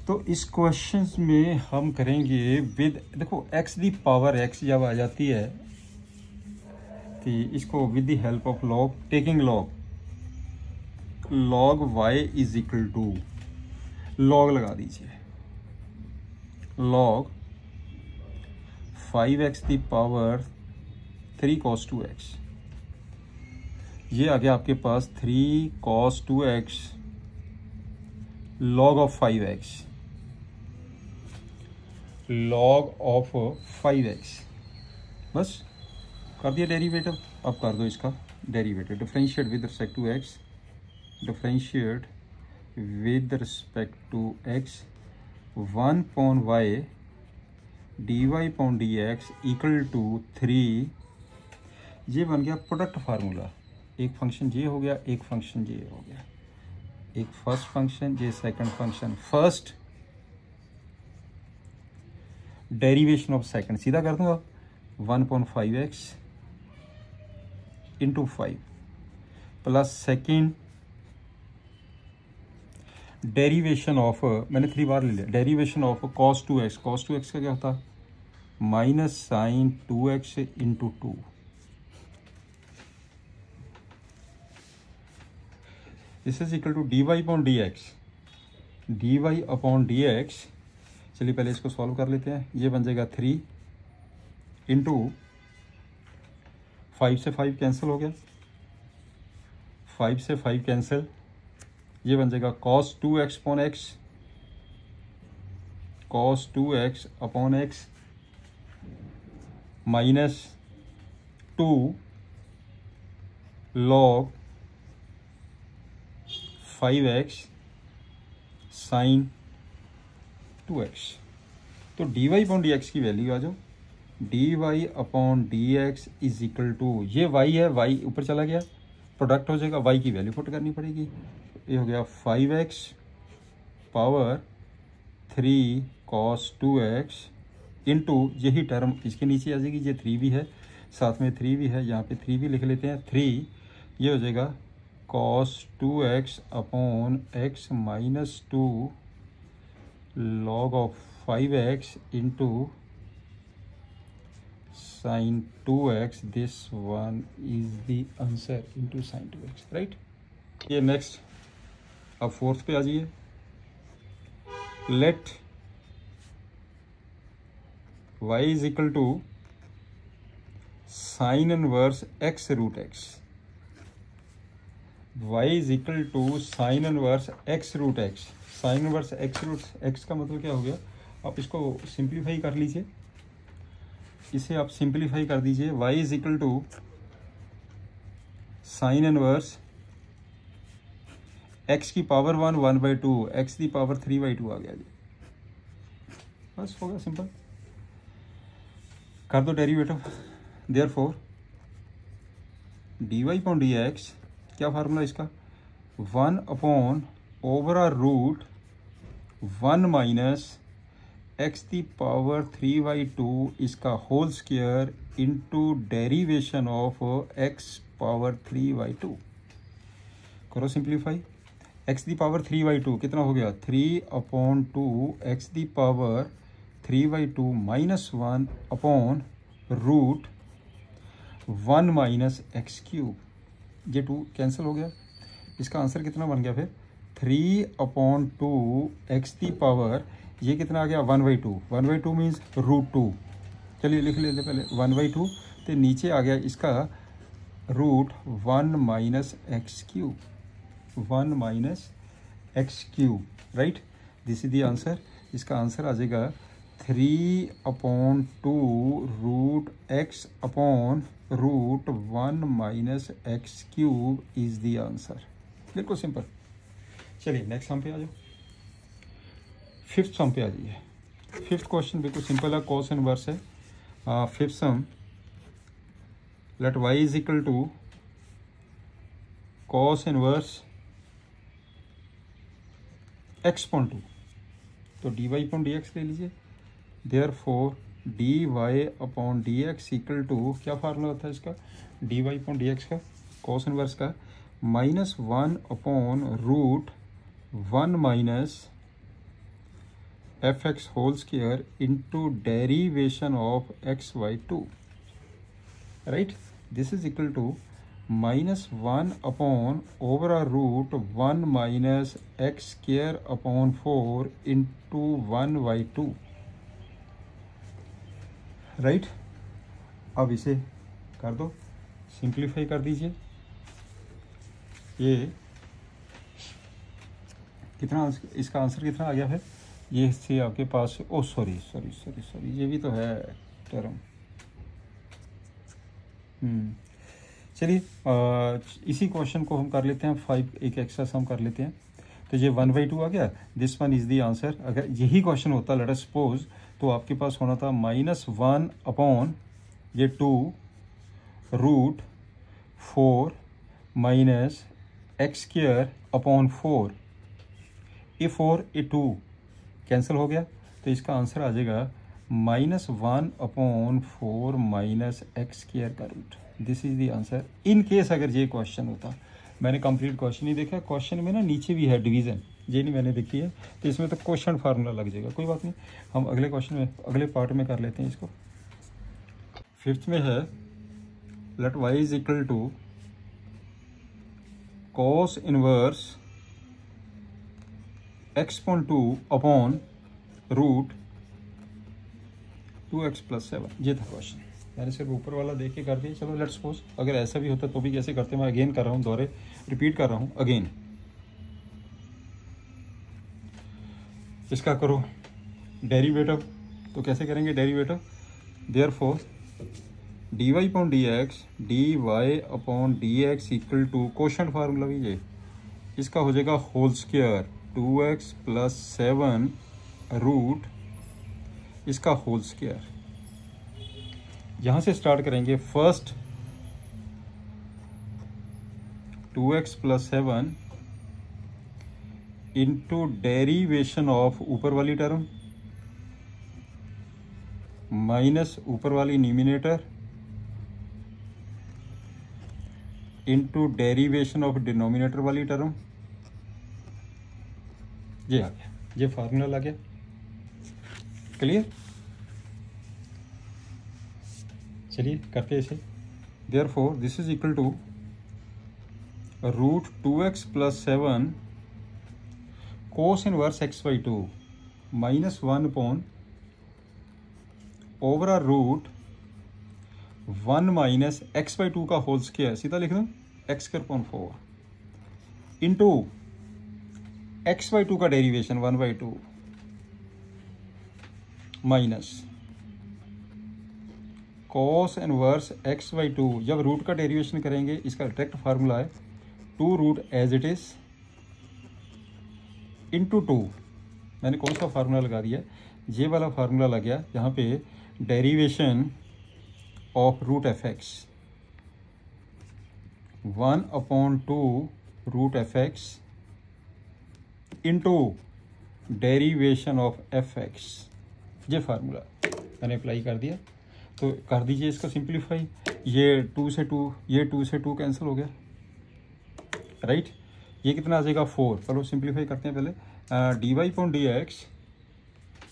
तो इस क्वेश्चन में हम करेंगे विद, देखो x दी पावर x जब आ जाती है तो इसको with the help of log, taking log y is equal to, log लगा दीजिए, log 5x the power 3 cos 2x, ये आ गया आपके पास 3 cos 2x log of 5x, log of 5x, बस कर दिया डेरिवेटिव। अब कर दो इसका derivative, differentiate with respect to x, differentiate with respect to x, 1 upon y dy upon dx equal to 3, ये बन गया प्रोडक्ट फार्मूला, एक फंक्शन ये हो गया, एक फंक्शन ये हो गया, एक फर्स्ट फंक्शन ये second function, first derivation of second, सीधा कर दूंगा 1.5x into 5 plus second derivation of, मैंने 3 बार ले लिया, derivation of cos 2x, cos 2x का क्या होता minus sine 2x into 2, this is equal to dy upon dx, dy upon dx। चलिए पहले इसको सॉल्व कर लेते हैं, ये बन जाएगा 3 इंटू 5 से 5 कैंसिल हो गया, 5 से 5 कैंसिल, ये बन जाएगा cos 2x upon x, cos 2x upon x minus 2 log 5x sine 2x। तो dy अपॉन dx की वैल्यू आ जाओ, dy upon dx is equal to, ये y है, y ऊपर चला गया, प्रोडक्ट हो जाएगा, y की वैल्यू पुट करनी पड़ेगी, ये हो गया 5x power 3 cos 2x into, यही टर्म इसके नीचे आ जाएगी, ये 3 भी है, साथ में 3 भी है, यहाँ पे 3 भी लिख लेते हैं, 3, ये हो जाएगा cos 2x upon x minus 2 log of 5x into sin 2x, this one is the answer into sin 2x, right. ये नेक्स्ट, अब फोर्थ पे आ जाइए, let y is equal to sine inverse x root x, y is equal to sine inverse x root x. Sine inverse x root x का मतलब क्या हो गया, आप इसको सिंप्लीफाई कर लीजिए, इसे आप सिंप्लीफाई कर दीजिए। y is equal to sine inverse x की पावर 1/2 x की पावर 3/2 आ गया जी, बस हो गया सिंपल। कर दो derivative, therefore dy upon dx, क्या फार्मूला इसका, 1/रूट 1 माइनस x की पावर 3/2 इसका whole square into derivation of x power 3/2। करो सिंप्लीफाई, x की पावर 3/2 कितना हो गया, 3/2 x की पावर 3/2 माइनस 1/रूट 1 माइनस एक्स क्यूब, ये 2 कैंसिल हो गया। इसका आंसर कितना बन गया फिर, 3/2 एक्स की पावर, ये कितना आ गया 1/2, 1/2 मीन्स √2। चलिए लिख लेते पहले 1/2, तो नीचे आ गया इसका √1 minus x cube, 1 minus x cube, right, this is the answer. इसका आंसर आ जाएगा 3/2 root x upon √1 minus x cube is the answer. बिल्कुल सिंपल। चलिए नेक्स्ट सम पे आ जाओ, फिफ्थ सम पे आ जाइए। फिफ्थ क्वेश्चन बिल्कुल सिंपल है, कॉस इनवर्स है। Fifth sum, let y is equal to cos inverse x upon 2, तो dy अपॉन dx ले लीजिए। Therefore dy upon dx equal to, क्या फार्मूला होता है इसका, dy अपॉन dx का, कॉस इनवर्स का, -1/√1 minus fx whole square into derivation of x/2, right, this is equal to -1/√1 minus x square upon 4 into 1/2, right. अब इसे कर दो, सिंप्लीफाई कर दीजिए। ये कितना, इसका आंसर कितना आ गया है, ये से आपके पास, ओ सॉरी, ये भी तो है टर्म। चलिए इसी क्वेश्चन को हम कर लेते हैं 5, एक एक्स्ट्रा सम कर लेते हैं। तो ये 1/2 आ गया, this one is the answer. अगर यही क्वेश्चन होता लेट अस सपोज, तो आपके पास होना था -1 अपॉन ये 2 √4 माइनस एक्स स्क्वायर अपॉन 4, ये 4 ये 2 कैंसिल हो गया, तो इसका आंसर आ जाएगा -1/4 माइनस एक्स स्क्वायर का root. This is the answer. In case अगर ये क्वेश्चन होता, मैंने कंप्लीट क्वेश्चन ही देखा, क्वेश्चन में ना नीचे भी है डिवीजन, ये नहीं मैंने देखी है, तो इसमें तो क्वेश्चन फार्मूला लग जाएगा, कोई बात नहीं, हम अगले क्वेश्चन में, अगले पार्ट में कर लेते हैं इसको। फिफ्थ में है, let y is equal to cos inverse x upon 2 upon √2x + 7, ये था क्वेश्चन। मैंने सिर्फ ऊपर वाला देख के कर दिया। चलो लेट्स सपोज अगर ऐसा भी होता तो भी कैसे करते, मैं अगेन कर रहा हूँ, दोहरे रिपीट कर रहा हूँ अगेन। इसका करो डेरिवेटिव, तो कैसे करेंगे derivative, therefore dy upon dx equal to quotient formula भी ये, इसका हो जाएगा होल स्क्वायर 2x + 7 रूट इसका होल स्क्वायर। यहां से स्टार्ट करेंगे, first 2x + 7 into derivation of ऊपर वाली टर्म माइनस ऊपर वाली numerator into derivation of denominator वाली टर्म, ये आ गया, ये फार्मूला लग गया। क्लियर, चलिए करते इसे। Therefore this is equal to √2x + 7 cos inverse x/2 -1 upon overall √1 minus x/2 का होल स्क्वायर, सीधा लिख दो x² अपॉन 4, इंटू x/2 का derivation 1/2 minus cos inverse x/2। जब रूट का डेरिवेशन करेंगे इसका डायरेक्ट फार्मूला है 2 root as it is into 2। मैंने कौन सा फार्मूला लगा दिया, ये वाला फार्मूला लग गया यहाँ पे, derivation of root f x 1/2 root f x into derivation of f x. ये फार्मूला मैंने अप्लाई कर दिया, तो कर दीजिए इसका सिंप्लीफाई। ये 2 से 2, ये 2 से 2 कैंसिल हो गया, राइट। ये कितना आ जाएगा 4। चलो सिंप्लीफाई करते हैं पहले। dy/dx,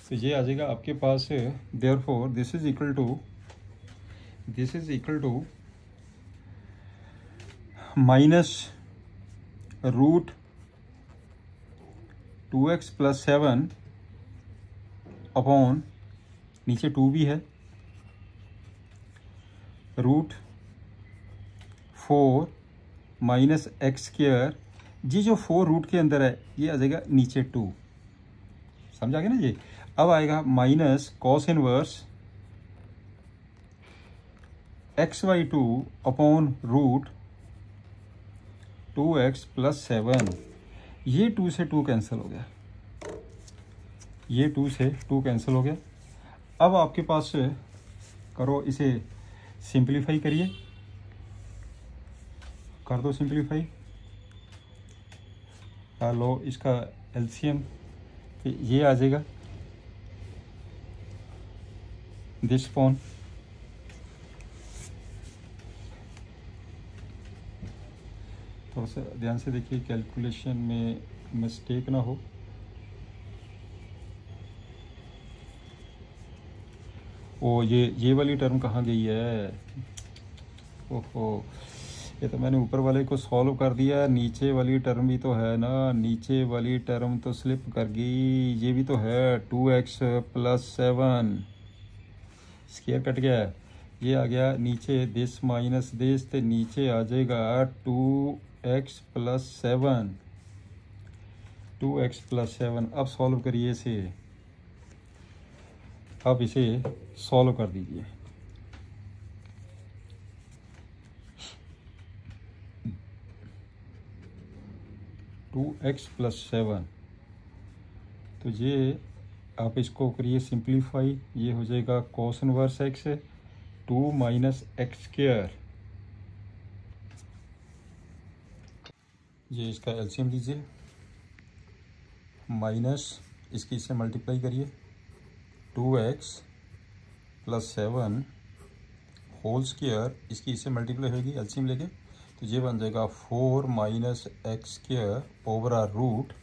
तो ये आ जाएगा आपके पास, therefore this is equal to minus root 2x + 7 upon, नीचे 2 भी है, रूट 4 माइनस x²। जी जो 4 रूट के अंदर है ये आ जाएगा नीचे 2, समझ आ गया ना जी। अब आएगा minus cos inverse x/2 upon root 2x + 7। ये 2 से 2 कैंसिल हो गया, ये 2 से 2 कैंसिल हो गया। अब आपके पास करो, इसे सिंप्लीफाई करिए, कर दो सिंप्लीफाई। लो इसका एलसीएम, ये आ जाएगा दिस फोन, थोड़ा सा ध्यान से देखिए कैलकुलेशन में मिस्टेक ना हो। ओ ये वाली टर्म कहाँ गई है, ओहो, ये तो मैंने ऊपर वाले को सॉल्व कर दिया, नीचे वाली टर्म भी तो है ना, नीचे वाली टर्म तो स्लिप कर गई। ये भी तो है 2x + 7, स्क्वायर कट गया, ये आ गया नीचे दिस माइनस दिस, तो नीचे आ जाएगा 2x + 7, 2x + 7। अब सॉल्व करिए इसे, अब इसे सॉल्व कर दीजिए। टू एक्स + 7, तो ये आप इसको करिए सिंप्लीफाई, ये हो जाएगा cos inverse x 2 minus x²। ये इसका एलसीएम लीजिए, माइनस इसकी इससे मल्टीप्लाई करिए 2x + 7 होल स्क्वायर, इसकी इससे मल्टीप्लाई होगी एलसीएम लेके, तो ये बन जाएगा 4 माइनस x² ओवर आर root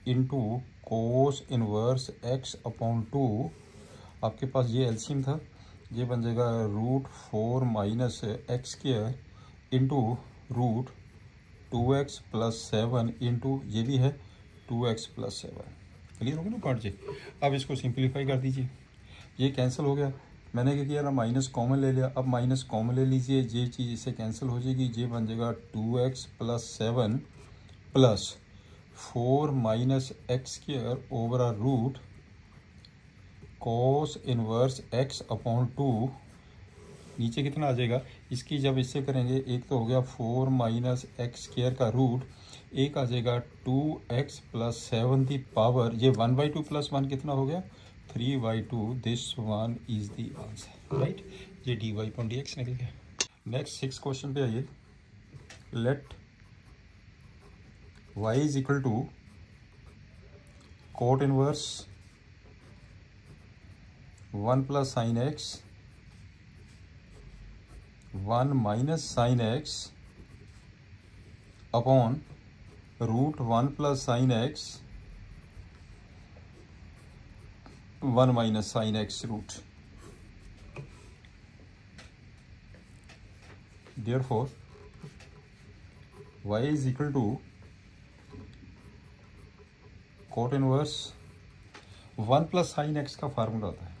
into cos inverse x/2। आपके पास ये एलसीएम था, ये बन जाएगा root 4 minus x² into root 2x + 7 into ये भी है 2x + 7। क्लियर हो गया ना पार्ट जी। अब इसको सिंप्लीफाई कर दीजिए, ये कैंसिल हो गया, मैंने क्या किया ना माइनस कॉमन ले लिया। अब माइनस कॉमन ले लीजिए, ये चीज़ इससे कैंसिल हो जाएगी, ये बन जाएगा 2x + 7 plus 4 minus x² over आर रूट कॉस इनवर्स x/2। नीचे कितना आ जाएगा, इसकी जब इससे करेंगे, एक तो हो गया 4 माइनस x² का रूट, एक आ जाएगा 2x + 7 दी पावर, ये 1/2 + 1 कितना हो गया 3/2। This one is the answer, right. ये dy/dx निकल गया। नेक्स्ट 6 क्वेश्चन पे आइए। Let y is equal to cot inverse 1 + sin x 1 minus sin x upon root 1 + sin x 1 minus sin x root. Therefore y is equal to cot inverse 1 + sin x का फार्मूला होता है,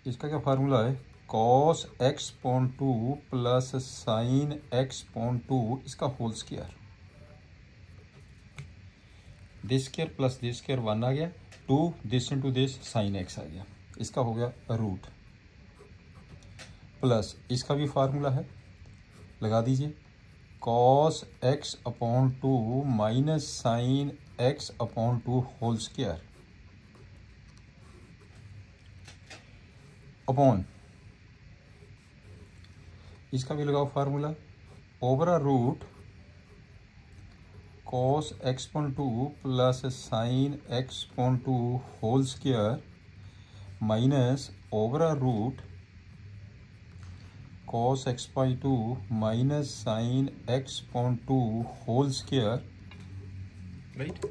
इसका क्या फार्मूला है, cos x/2 + sin x/2 इसका whole square. This square plus this square 1 आ गया, 2 this into this sine x आ गया, इसका हो गया रूट, प्लस इसका भी फार्मूला है, लगा दीजिए, cos x upon 2 minus sine x upon 2 whole square upon इसका भी लगाओ formula, over a root cos x upon 2 plus sine x upon 2 whole square minus over a root cos x by 2 minus sine x upon 2 whole square, right.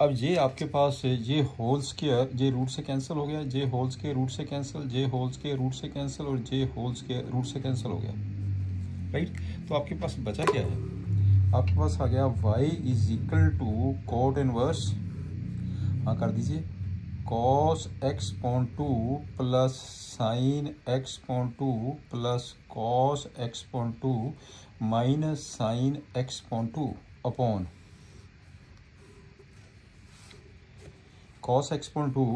अब ये आपके पास ये होल स्क्वायर जे रूट से कैंसिल हो गया, जे होल स्क्वायर रूट से कैंसिल, जे होल स्क्वायर रूट से कैंसिल और जे होल स्क्वायर रूट से कैंसिल हो गया, राइट। तो आपके पास बचा क्या है, आपके पास आ गया y is equal to cot inverse, हाँ कर दीजिए, cos x upon 2 plus sine x upon 2 plus cos x upon 2 minus sine x upon 2 upon cos x upon 2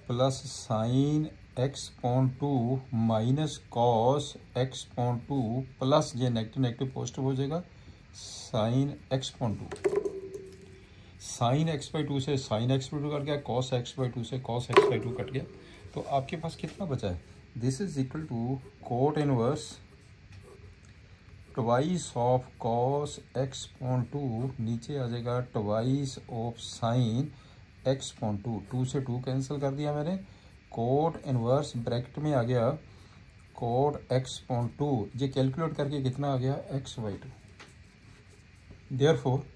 plus sine x upon 2 minus cos x upon 2 plus ये नेगेटिव नेगेटिव पॉजिटिव हो जाएगा sine x upon 2, sine x by 2 से साइन एक्स बाई 2 कट गया, कॉस एक्स बाई 2 से कॉस एक्स बाई 2 कट गया, तो आपके पास कितना बचा है, this is equal to cot inverse twice of cos x upon 2, नीचे आ जाएगा twice of sine x upon 2, 2 से 2 कैंसिल कर दिया मैंने, कोट इनवर्स ब्रैकेट में आ गया कोट एक्स अपॉन 2, ये कैलकुलेट करके कितना आ गया x by 2, therefore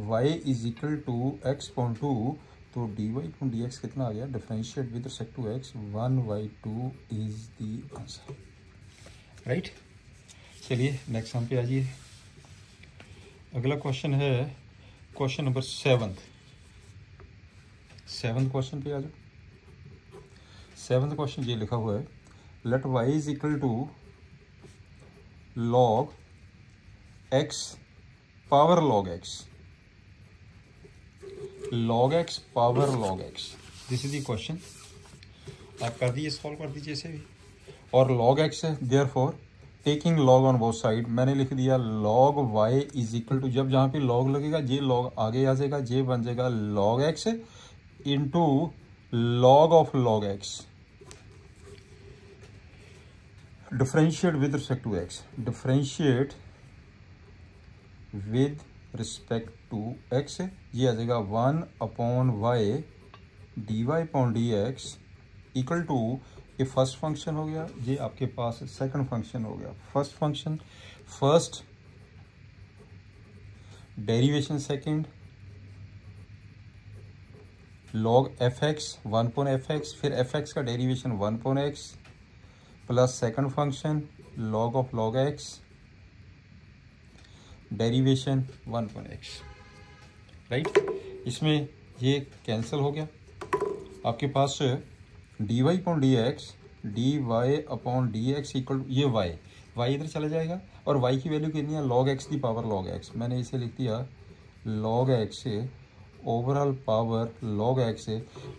y is equal to x upon 2, तो dy अपॉन dx कितना आ गया, differentiate with respect to x 1/2 is the answer, right. चलिए नेक्स्ट हम पे आ जाइए, अगला क्वेश्चन है क्वेश्चन नंबर 7th क्वेश्चन पे आ जाओ। 7th क्वेश्चन ये लिखा हुआ है, let y is equal to log x power log x, log x power log x, this is the question, आप कर दीजिए, सॉल्व कर दीजिए इसे भी, और log x है, therefore taking log on both side, मैंने लिख दिया log y is equal to, जब जहाँ पे log लगेगा ये log आगे आ जाएगा, ये बन जाएगा log x into log of log x, differentiate with respect to x, differentiate with respect to x, ये आ जाएगा 1 upon y d y upon d x equal to, ये फर्स्ट फंक्शन हो गया, ये आपके पास सेकंड फंक्शन हो गया, first function first derivation second log fx 1 upon fx, फिर fx का derivation 1 upon x plus second function log of log x derivation 1 upon x, right. इसमें ये कैंसिल हो गया, आपके पास dy upon d x, d y upon d x equal, ये y इधर चला जाएगा, और y की वैल्यू कितनी है, log x the power log x, मैंने इसे लिख दिया log x overall power log x,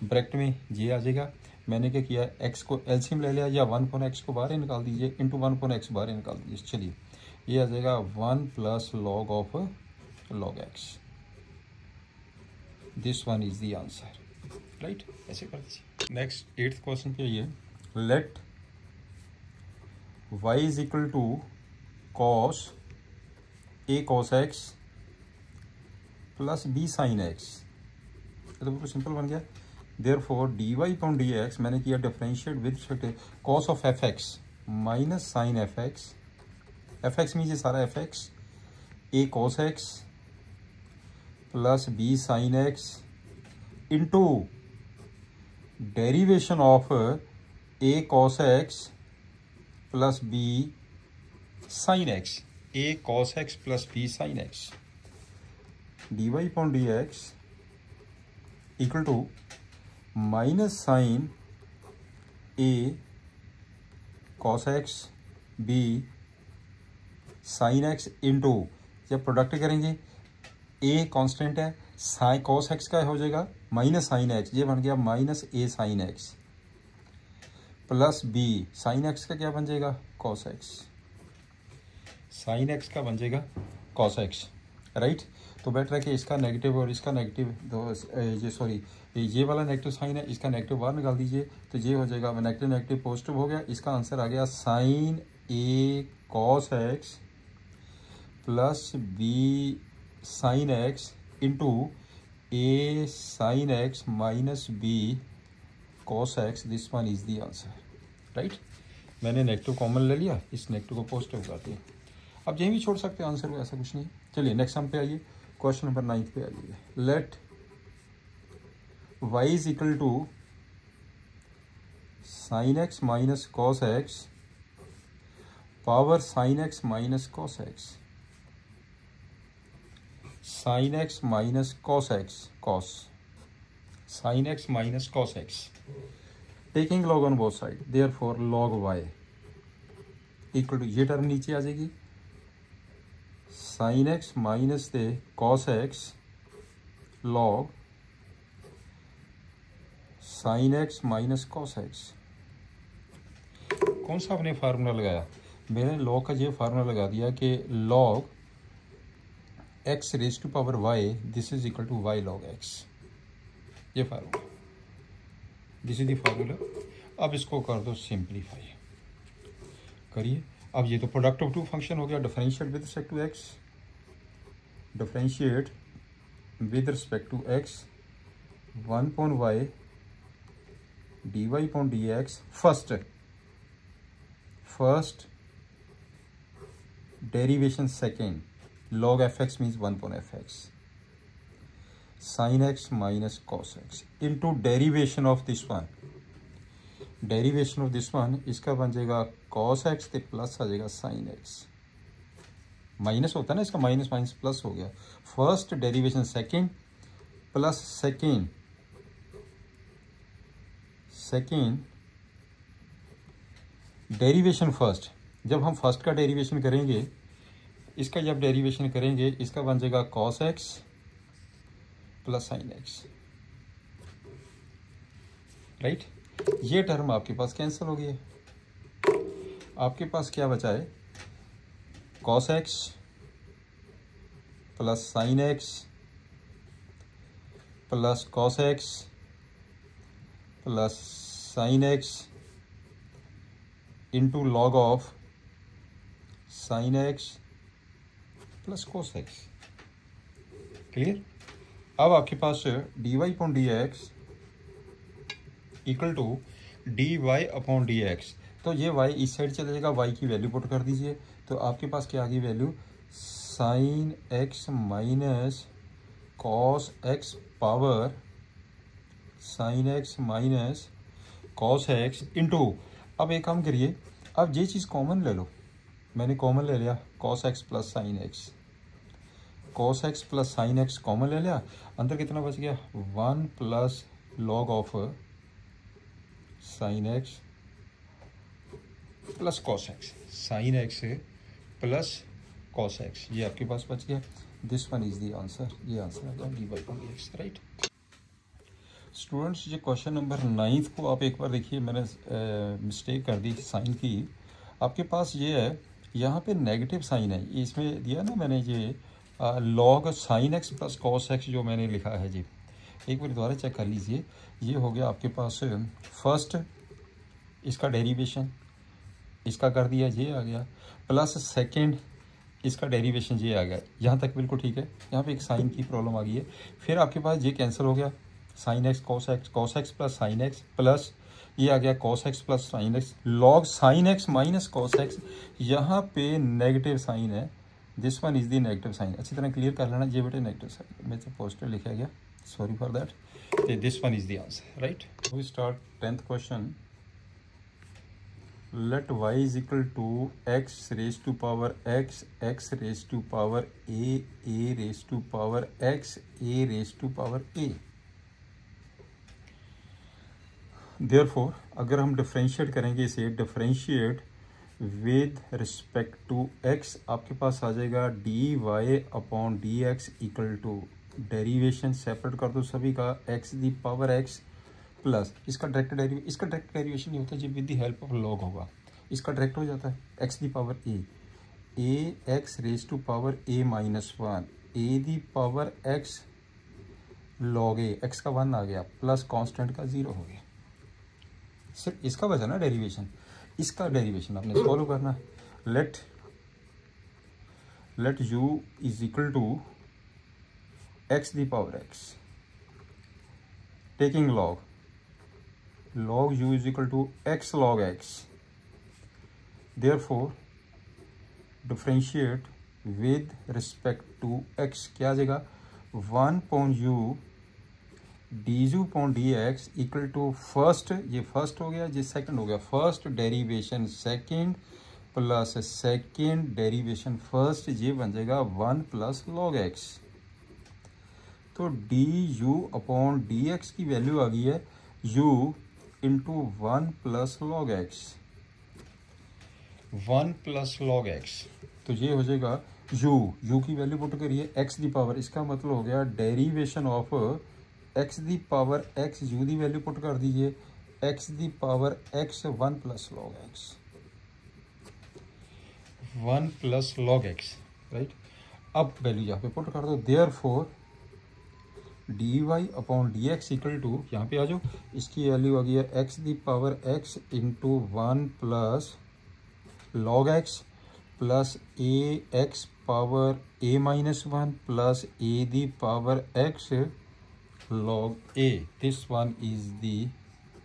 bracket में ये आ जाएगा, मैंने क्या किया x को एलसीएम ले लिया, या 1 अपॉन x को बाहर निकाल दीजिए, इंटू 1 अपॉन x बाहर निकाल दीजिए, चलिए ये आ जाएगा 1 plus log of log x, this one is the answer, right. ऐसे कर दीजिए। नेक्स्ट 8th क्वेश्चन पे ये, let y is equal to cos a cos x plus b sin x, तो बिल्कुल सिंपल बन गया, देयरफॉर dy अपॉन dx मैंने किया differentiate with respect cos of fx minus sine fx mean ये सारा fx, a cos x plus b sin x into derivation of a cos x plus b sin x, a cos x plus b sin x, dy upon dx equal to minus sine a cos x b sin x into, जब प्रोडक्ट करेंगे ए कांस्टेंट है, साइन कॉस एक्स का हो जाएगा माइनस साइन एक्स, ये बन गया minus a sine x, plus b sine x का क्या बन जाएगा कॉस एक्स, साइन एक्स का बन जाएगा कॉस एक्स, राइट। तो बेटर है कि इसका नेगेटिव और इसका नेगेटिव दो, ये सॉरी ये वाला नेगेटिव साइन है, इसका नेगेटिव बाहर निकाल दीजिए, तो ये हो जाएगा नेगेटिव नेगेटिव पॉजिटिव हो गया। इसका आंसर आ गया sine a cos x plus b sine x into a sine x minus b cos x, this one is the answer, right. मैंने नेगेटिव कॉमन ले लिया, इस नेगेटिव को पॉजिटिव कर दिया। अब यहीं भी छोड़ सकते हो आंसर को, ऐसा कुछ नहीं। चलिए नेक्स्ट सम पे आइए, क्वेश्चन नंबर 9 पे आइए। Let y is equal to sine x minus cos x power sine x minus cos x, sine x minus cos x cos, sine x minus cos x, taking log on both side, therefore log y equal to, ये टर्म नीचे आ जाएगी, साइन एक्स माइनस दे cos x log sine x minus cos x. कौन सा आपने फार्मूला लगाया? मैंने लॉग का ये फार्मूला लगा दिया कि log x raise to power y this is equal to y log x, ये formula, this is the formula. अब इसको कर दो सिंप्लीफाई, करिए। अब ये तो प्रोडक्ट ऑफ टू फंक्शन हो गया, differentiate with respect to x, differentiate with respect to x 1 upon y dy upon dx, first derivation second log fx means 1 upon fx sin x minus cos x into derivation of this one, derivation of this one इसका बन जाएगा cos x ते प्लस आ जाएगा sin x, माइनस होता है ना इसका, माइनस माइनस प्लस हो गया, first derivation second plus second derivation first. जब हम फर्स्ट का डेरिवेशन करेंगे, इसका जब डेरिवेशन करेंगे इसका बन जाएगा cos x plus sine x, right. ये टर्म आपके पास कैंसिल हो गई, आपके पास क्या बचा है cos x plus sine x plus cos x plus sine x into log of sine x plus cos x, clear. अब आपके पास d y upon d x equal to d y upon d x, तो ये y इस साइड चले जाएगा, y की वैल्यू पुट कर दीजिए, तो आपके पास क्या आ गई value sign x minus cos x power sine x minus cos x into, अब एक काम करिए, अब ये चीज़ कॉमन ले लो, मैंने कॉमन ले लिया cos x plus sine x, cos x plus sine x common ले लिया, अंदर कितना बच गया 1 plus log of sine x plus cos x, sine x plus cos x, ये आपके पास बच गया, this one is the answer, ये आंसर आ गया D by upon d x, right. Students ये क्वेश्चन नंबर 9 को आप एक बार देखिए, मैंने मिस्टेक कर दी साइन की, आपके पास ये है, यहाँ पे नेगेटिव साइन है, इसमें दिया ना मैंने ये log sine x plus cos x जो मैंने लिखा है जी, एक बार दोबारा चेक कर लीजिए, ये हो गया आपके पास फर्स्ट इसका डेरिवेशन, इसका कर दिया ये आ गया, प्लस सेकेंड इसका डेरिवेशन ये आ गया, यहाँ तक बिल्कुल ठीक है। यहाँ पे एक साइन की प्रॉब्लम आ गई है, फिर आपके पास ये कैंसिल हो गया, sine x cos x plus sine x plus ये आ गया cos x plus sine x log sine x minus cos x, यहाँ पे नेगेटिव साइन है, this one is the negative sign, अच्छी तरह क्लियर कर लेना, ये बेटे नेगेटिव साइन में से पॉजिटिव लिखा गया, sorry for that, this one is the answer, right. We start 10th question. let y is equal to x raised to power x, x raised to power a raised to power x, a raised to power a। therefore अगर हम डिफ्रेंशिएट करेंगे इसे, differentiate with respect to x आपके पास आ जाएगा d y upon d x equal to derivation separate कर दो सभी का x the power x plus इसका डायरेक्ट डेरिवेशन नहीं होता जब with the help of log होगा, इसका डायरेक्ट हो जाता है x the power a x raise to power a minus one a the power x log a, x का 1 आ गया प्लस कांस्टेंट का 0 हो गया। सिर्फ इसका बचा ना डेरिवेशन, इसका डेरिवेशन आपने सॉल्व करना है। Let u is equal to x the power x taking log u is equal to x log x, therefore differentiate with respect to x क्या आ जाएगा 1 upon u d u upon d x equal to first, ये फर्स्ट हो गया, ये सेकंड हो गया, first derivation second plus second derivation first, ये बन जाएगा 1 प्लस log x। तो d u upon d x की वैल्यू आ गई है u into 1 plus log x, 1 plus log x। तो ये हो जाएगा u की वैल्यू पुट करिए x दी पावर, इसका मतलब हो गया derivation of x the power x, u the value put कर दीजिए x the power x 1 plus log x, 1 plus log x, right. अब वैल्यू यहाँ पे पुट कर दो, therefore d y upon d x equal to, यहाँ पे आ जाओ, इसकी वैल्यू आ गई है x the power x into 1 plus log x plus A x power a minus 1 plus A the power x log a। This one is the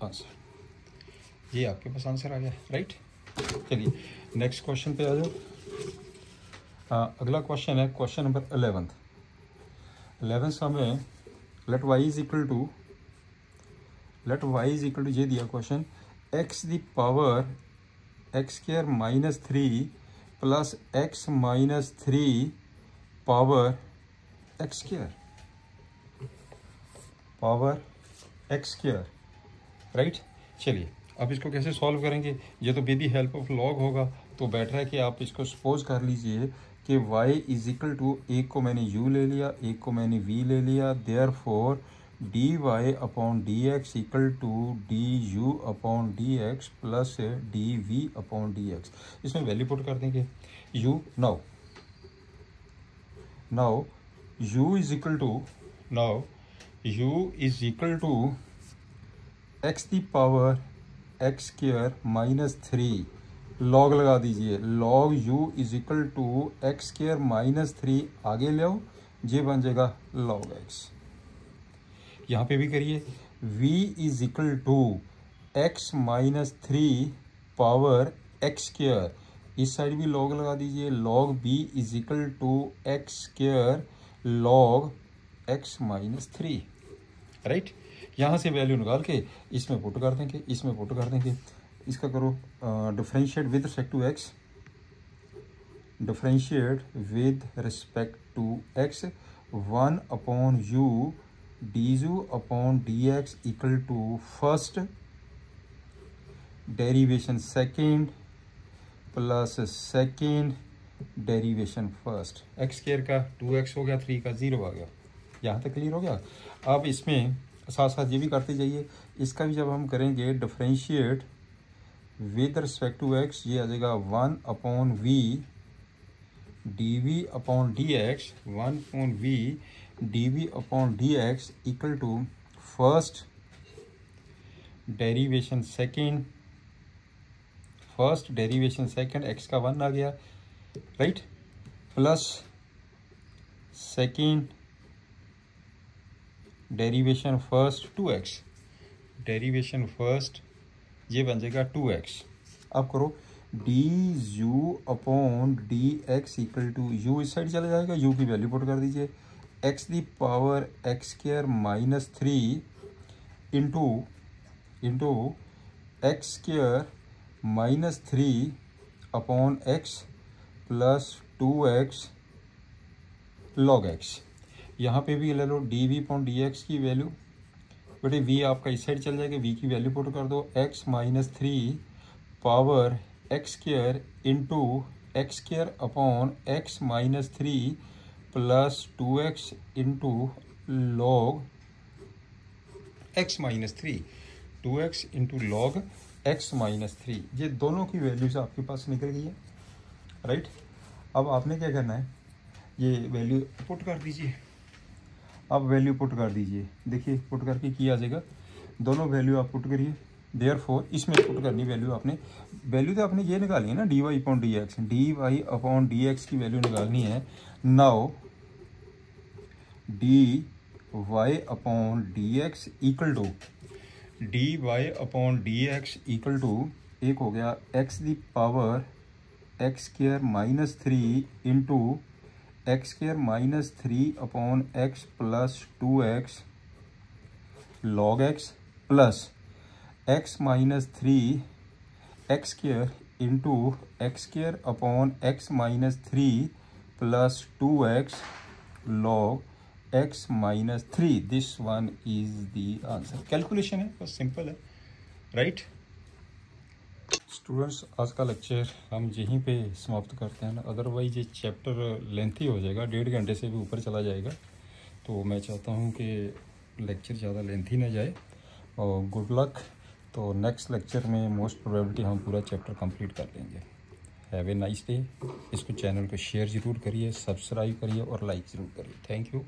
answer. ये आपके पास आंसर आ गया, राइट। चलिए नेक्स्ट क्वेश्चन पे आ जाओ। अगला क्वेश्चन है क्वेश्चन नंबर 11 हमें let y is equal to ये दिया question x the power x square minus 3 plus x minus 3 power x square, power x square, right. चलिए अब इसको कैसे सॉल्व करेंगे, ये तो बेबी हेल्प ऑफ लॉग होगा, तो बेटर है कि आप इसको सपोज कर लीजिए कि y इज इक्वल टू, एक को मैंने u ले लिया, एक को मैंने v ले लिया, therefore d y upon d x equal to d u upon d x plus d v upon d x. इसमें वैल्यू पुट कर देंगे u। Now u is equal to x the power x square minus 3, log लगा दीजिए, log u is equal to x square minus 3, आगे ले आओ, ये बन जाएगा log x। यहाँ पे भी करिए v is equal to x minus 3 power x square, इस साइड भी log लगा दीजिए, log b is equal to x square log x minus 3, right. यहाँ से वैल्यू निकाल के इसमें पुट कर देंगे, इसका करो differentiate with respect to x, differentiate with respect to x 1 upon u d u upon d x equal to first derivation second plus second derivation first, x square का 2x हो गया, 3 का 0 आ गया। यहाँ तक क्लियर हो गया। अब इसमें साथ साथ ये भी करते जाइए, इसका भी जब हम करेंगे differentiate with respect to x, ये आ जाएगा 1 upon v d v upon d x, 1 upon v d v upon d x equal to first derivation second x का 1 आ गया, right, plus second derivation first 2x, derivation first ये बन जाएगा 2x। अब करो d u upon d x equal to, u इस साइड चला जाएगा, यू की वैल्यू पुट कर दीजिए, x the power x square minus 3 into x square minus 3 upon x plus 2x log x। यहाँ पे भी ले लो d v upon d x की वैल्यू, बेटे v आपका इस साइड चल जाएगा, v की वैल्यू पुट कर दो, x minus 3 power x square into x square upon x minus 3 plus 2x into log x minus 3, 2x into log x minus 3। ये दोनों की वैल्यूज आपके पास निकल गई है, राइट। अब आपने क्या करना है, ये वैल्यू पुट कर दीजिए। अब वैल्यू पुट कर दीजिए, देखिए पुट करके किया जाएगा, दोनों वैल्यू आप पुट करिए। देयरफॉर इसमें पुट करनी वैल्यू तो आपने ये निकाली है ना, dy upon d x, dy upon d x की वैल्यू निकालनी है। Now dy upon d x equal to dy upon d x equal to एक हो गया x the power x square minus 3 into x square minus 3 upon x plus 2x log x plus x minus 3 x square into x square upon x minus 3 plus 2x log x minus 3। This one is the answer. Calculation है, बस सिंपल है, राइट। स्टूडेंट्स, आज का लेक्चर हम यहीं पे समाप्त करते हैं, अदरवाइज ये चैप्टर लेंथी हो जाएगा, 1.5 घंटे से भी ऊपर चला जाएगा। तो मैं चाहता हूँ कि लेक्चर ज़्यादा लेंथी ना जाए, और गुड लक। तो नेक्स्ट लेक्चर में मोस्ट प्रोबेबिलिटी हम पूरा चैप्टर कंप्लीट कर लेंगे। Have a nice day. इसको चैनल को शेयर ज़रूर करिए, सब्सक्राइब करिए और लाइक ज़रूर करिए। Thank you.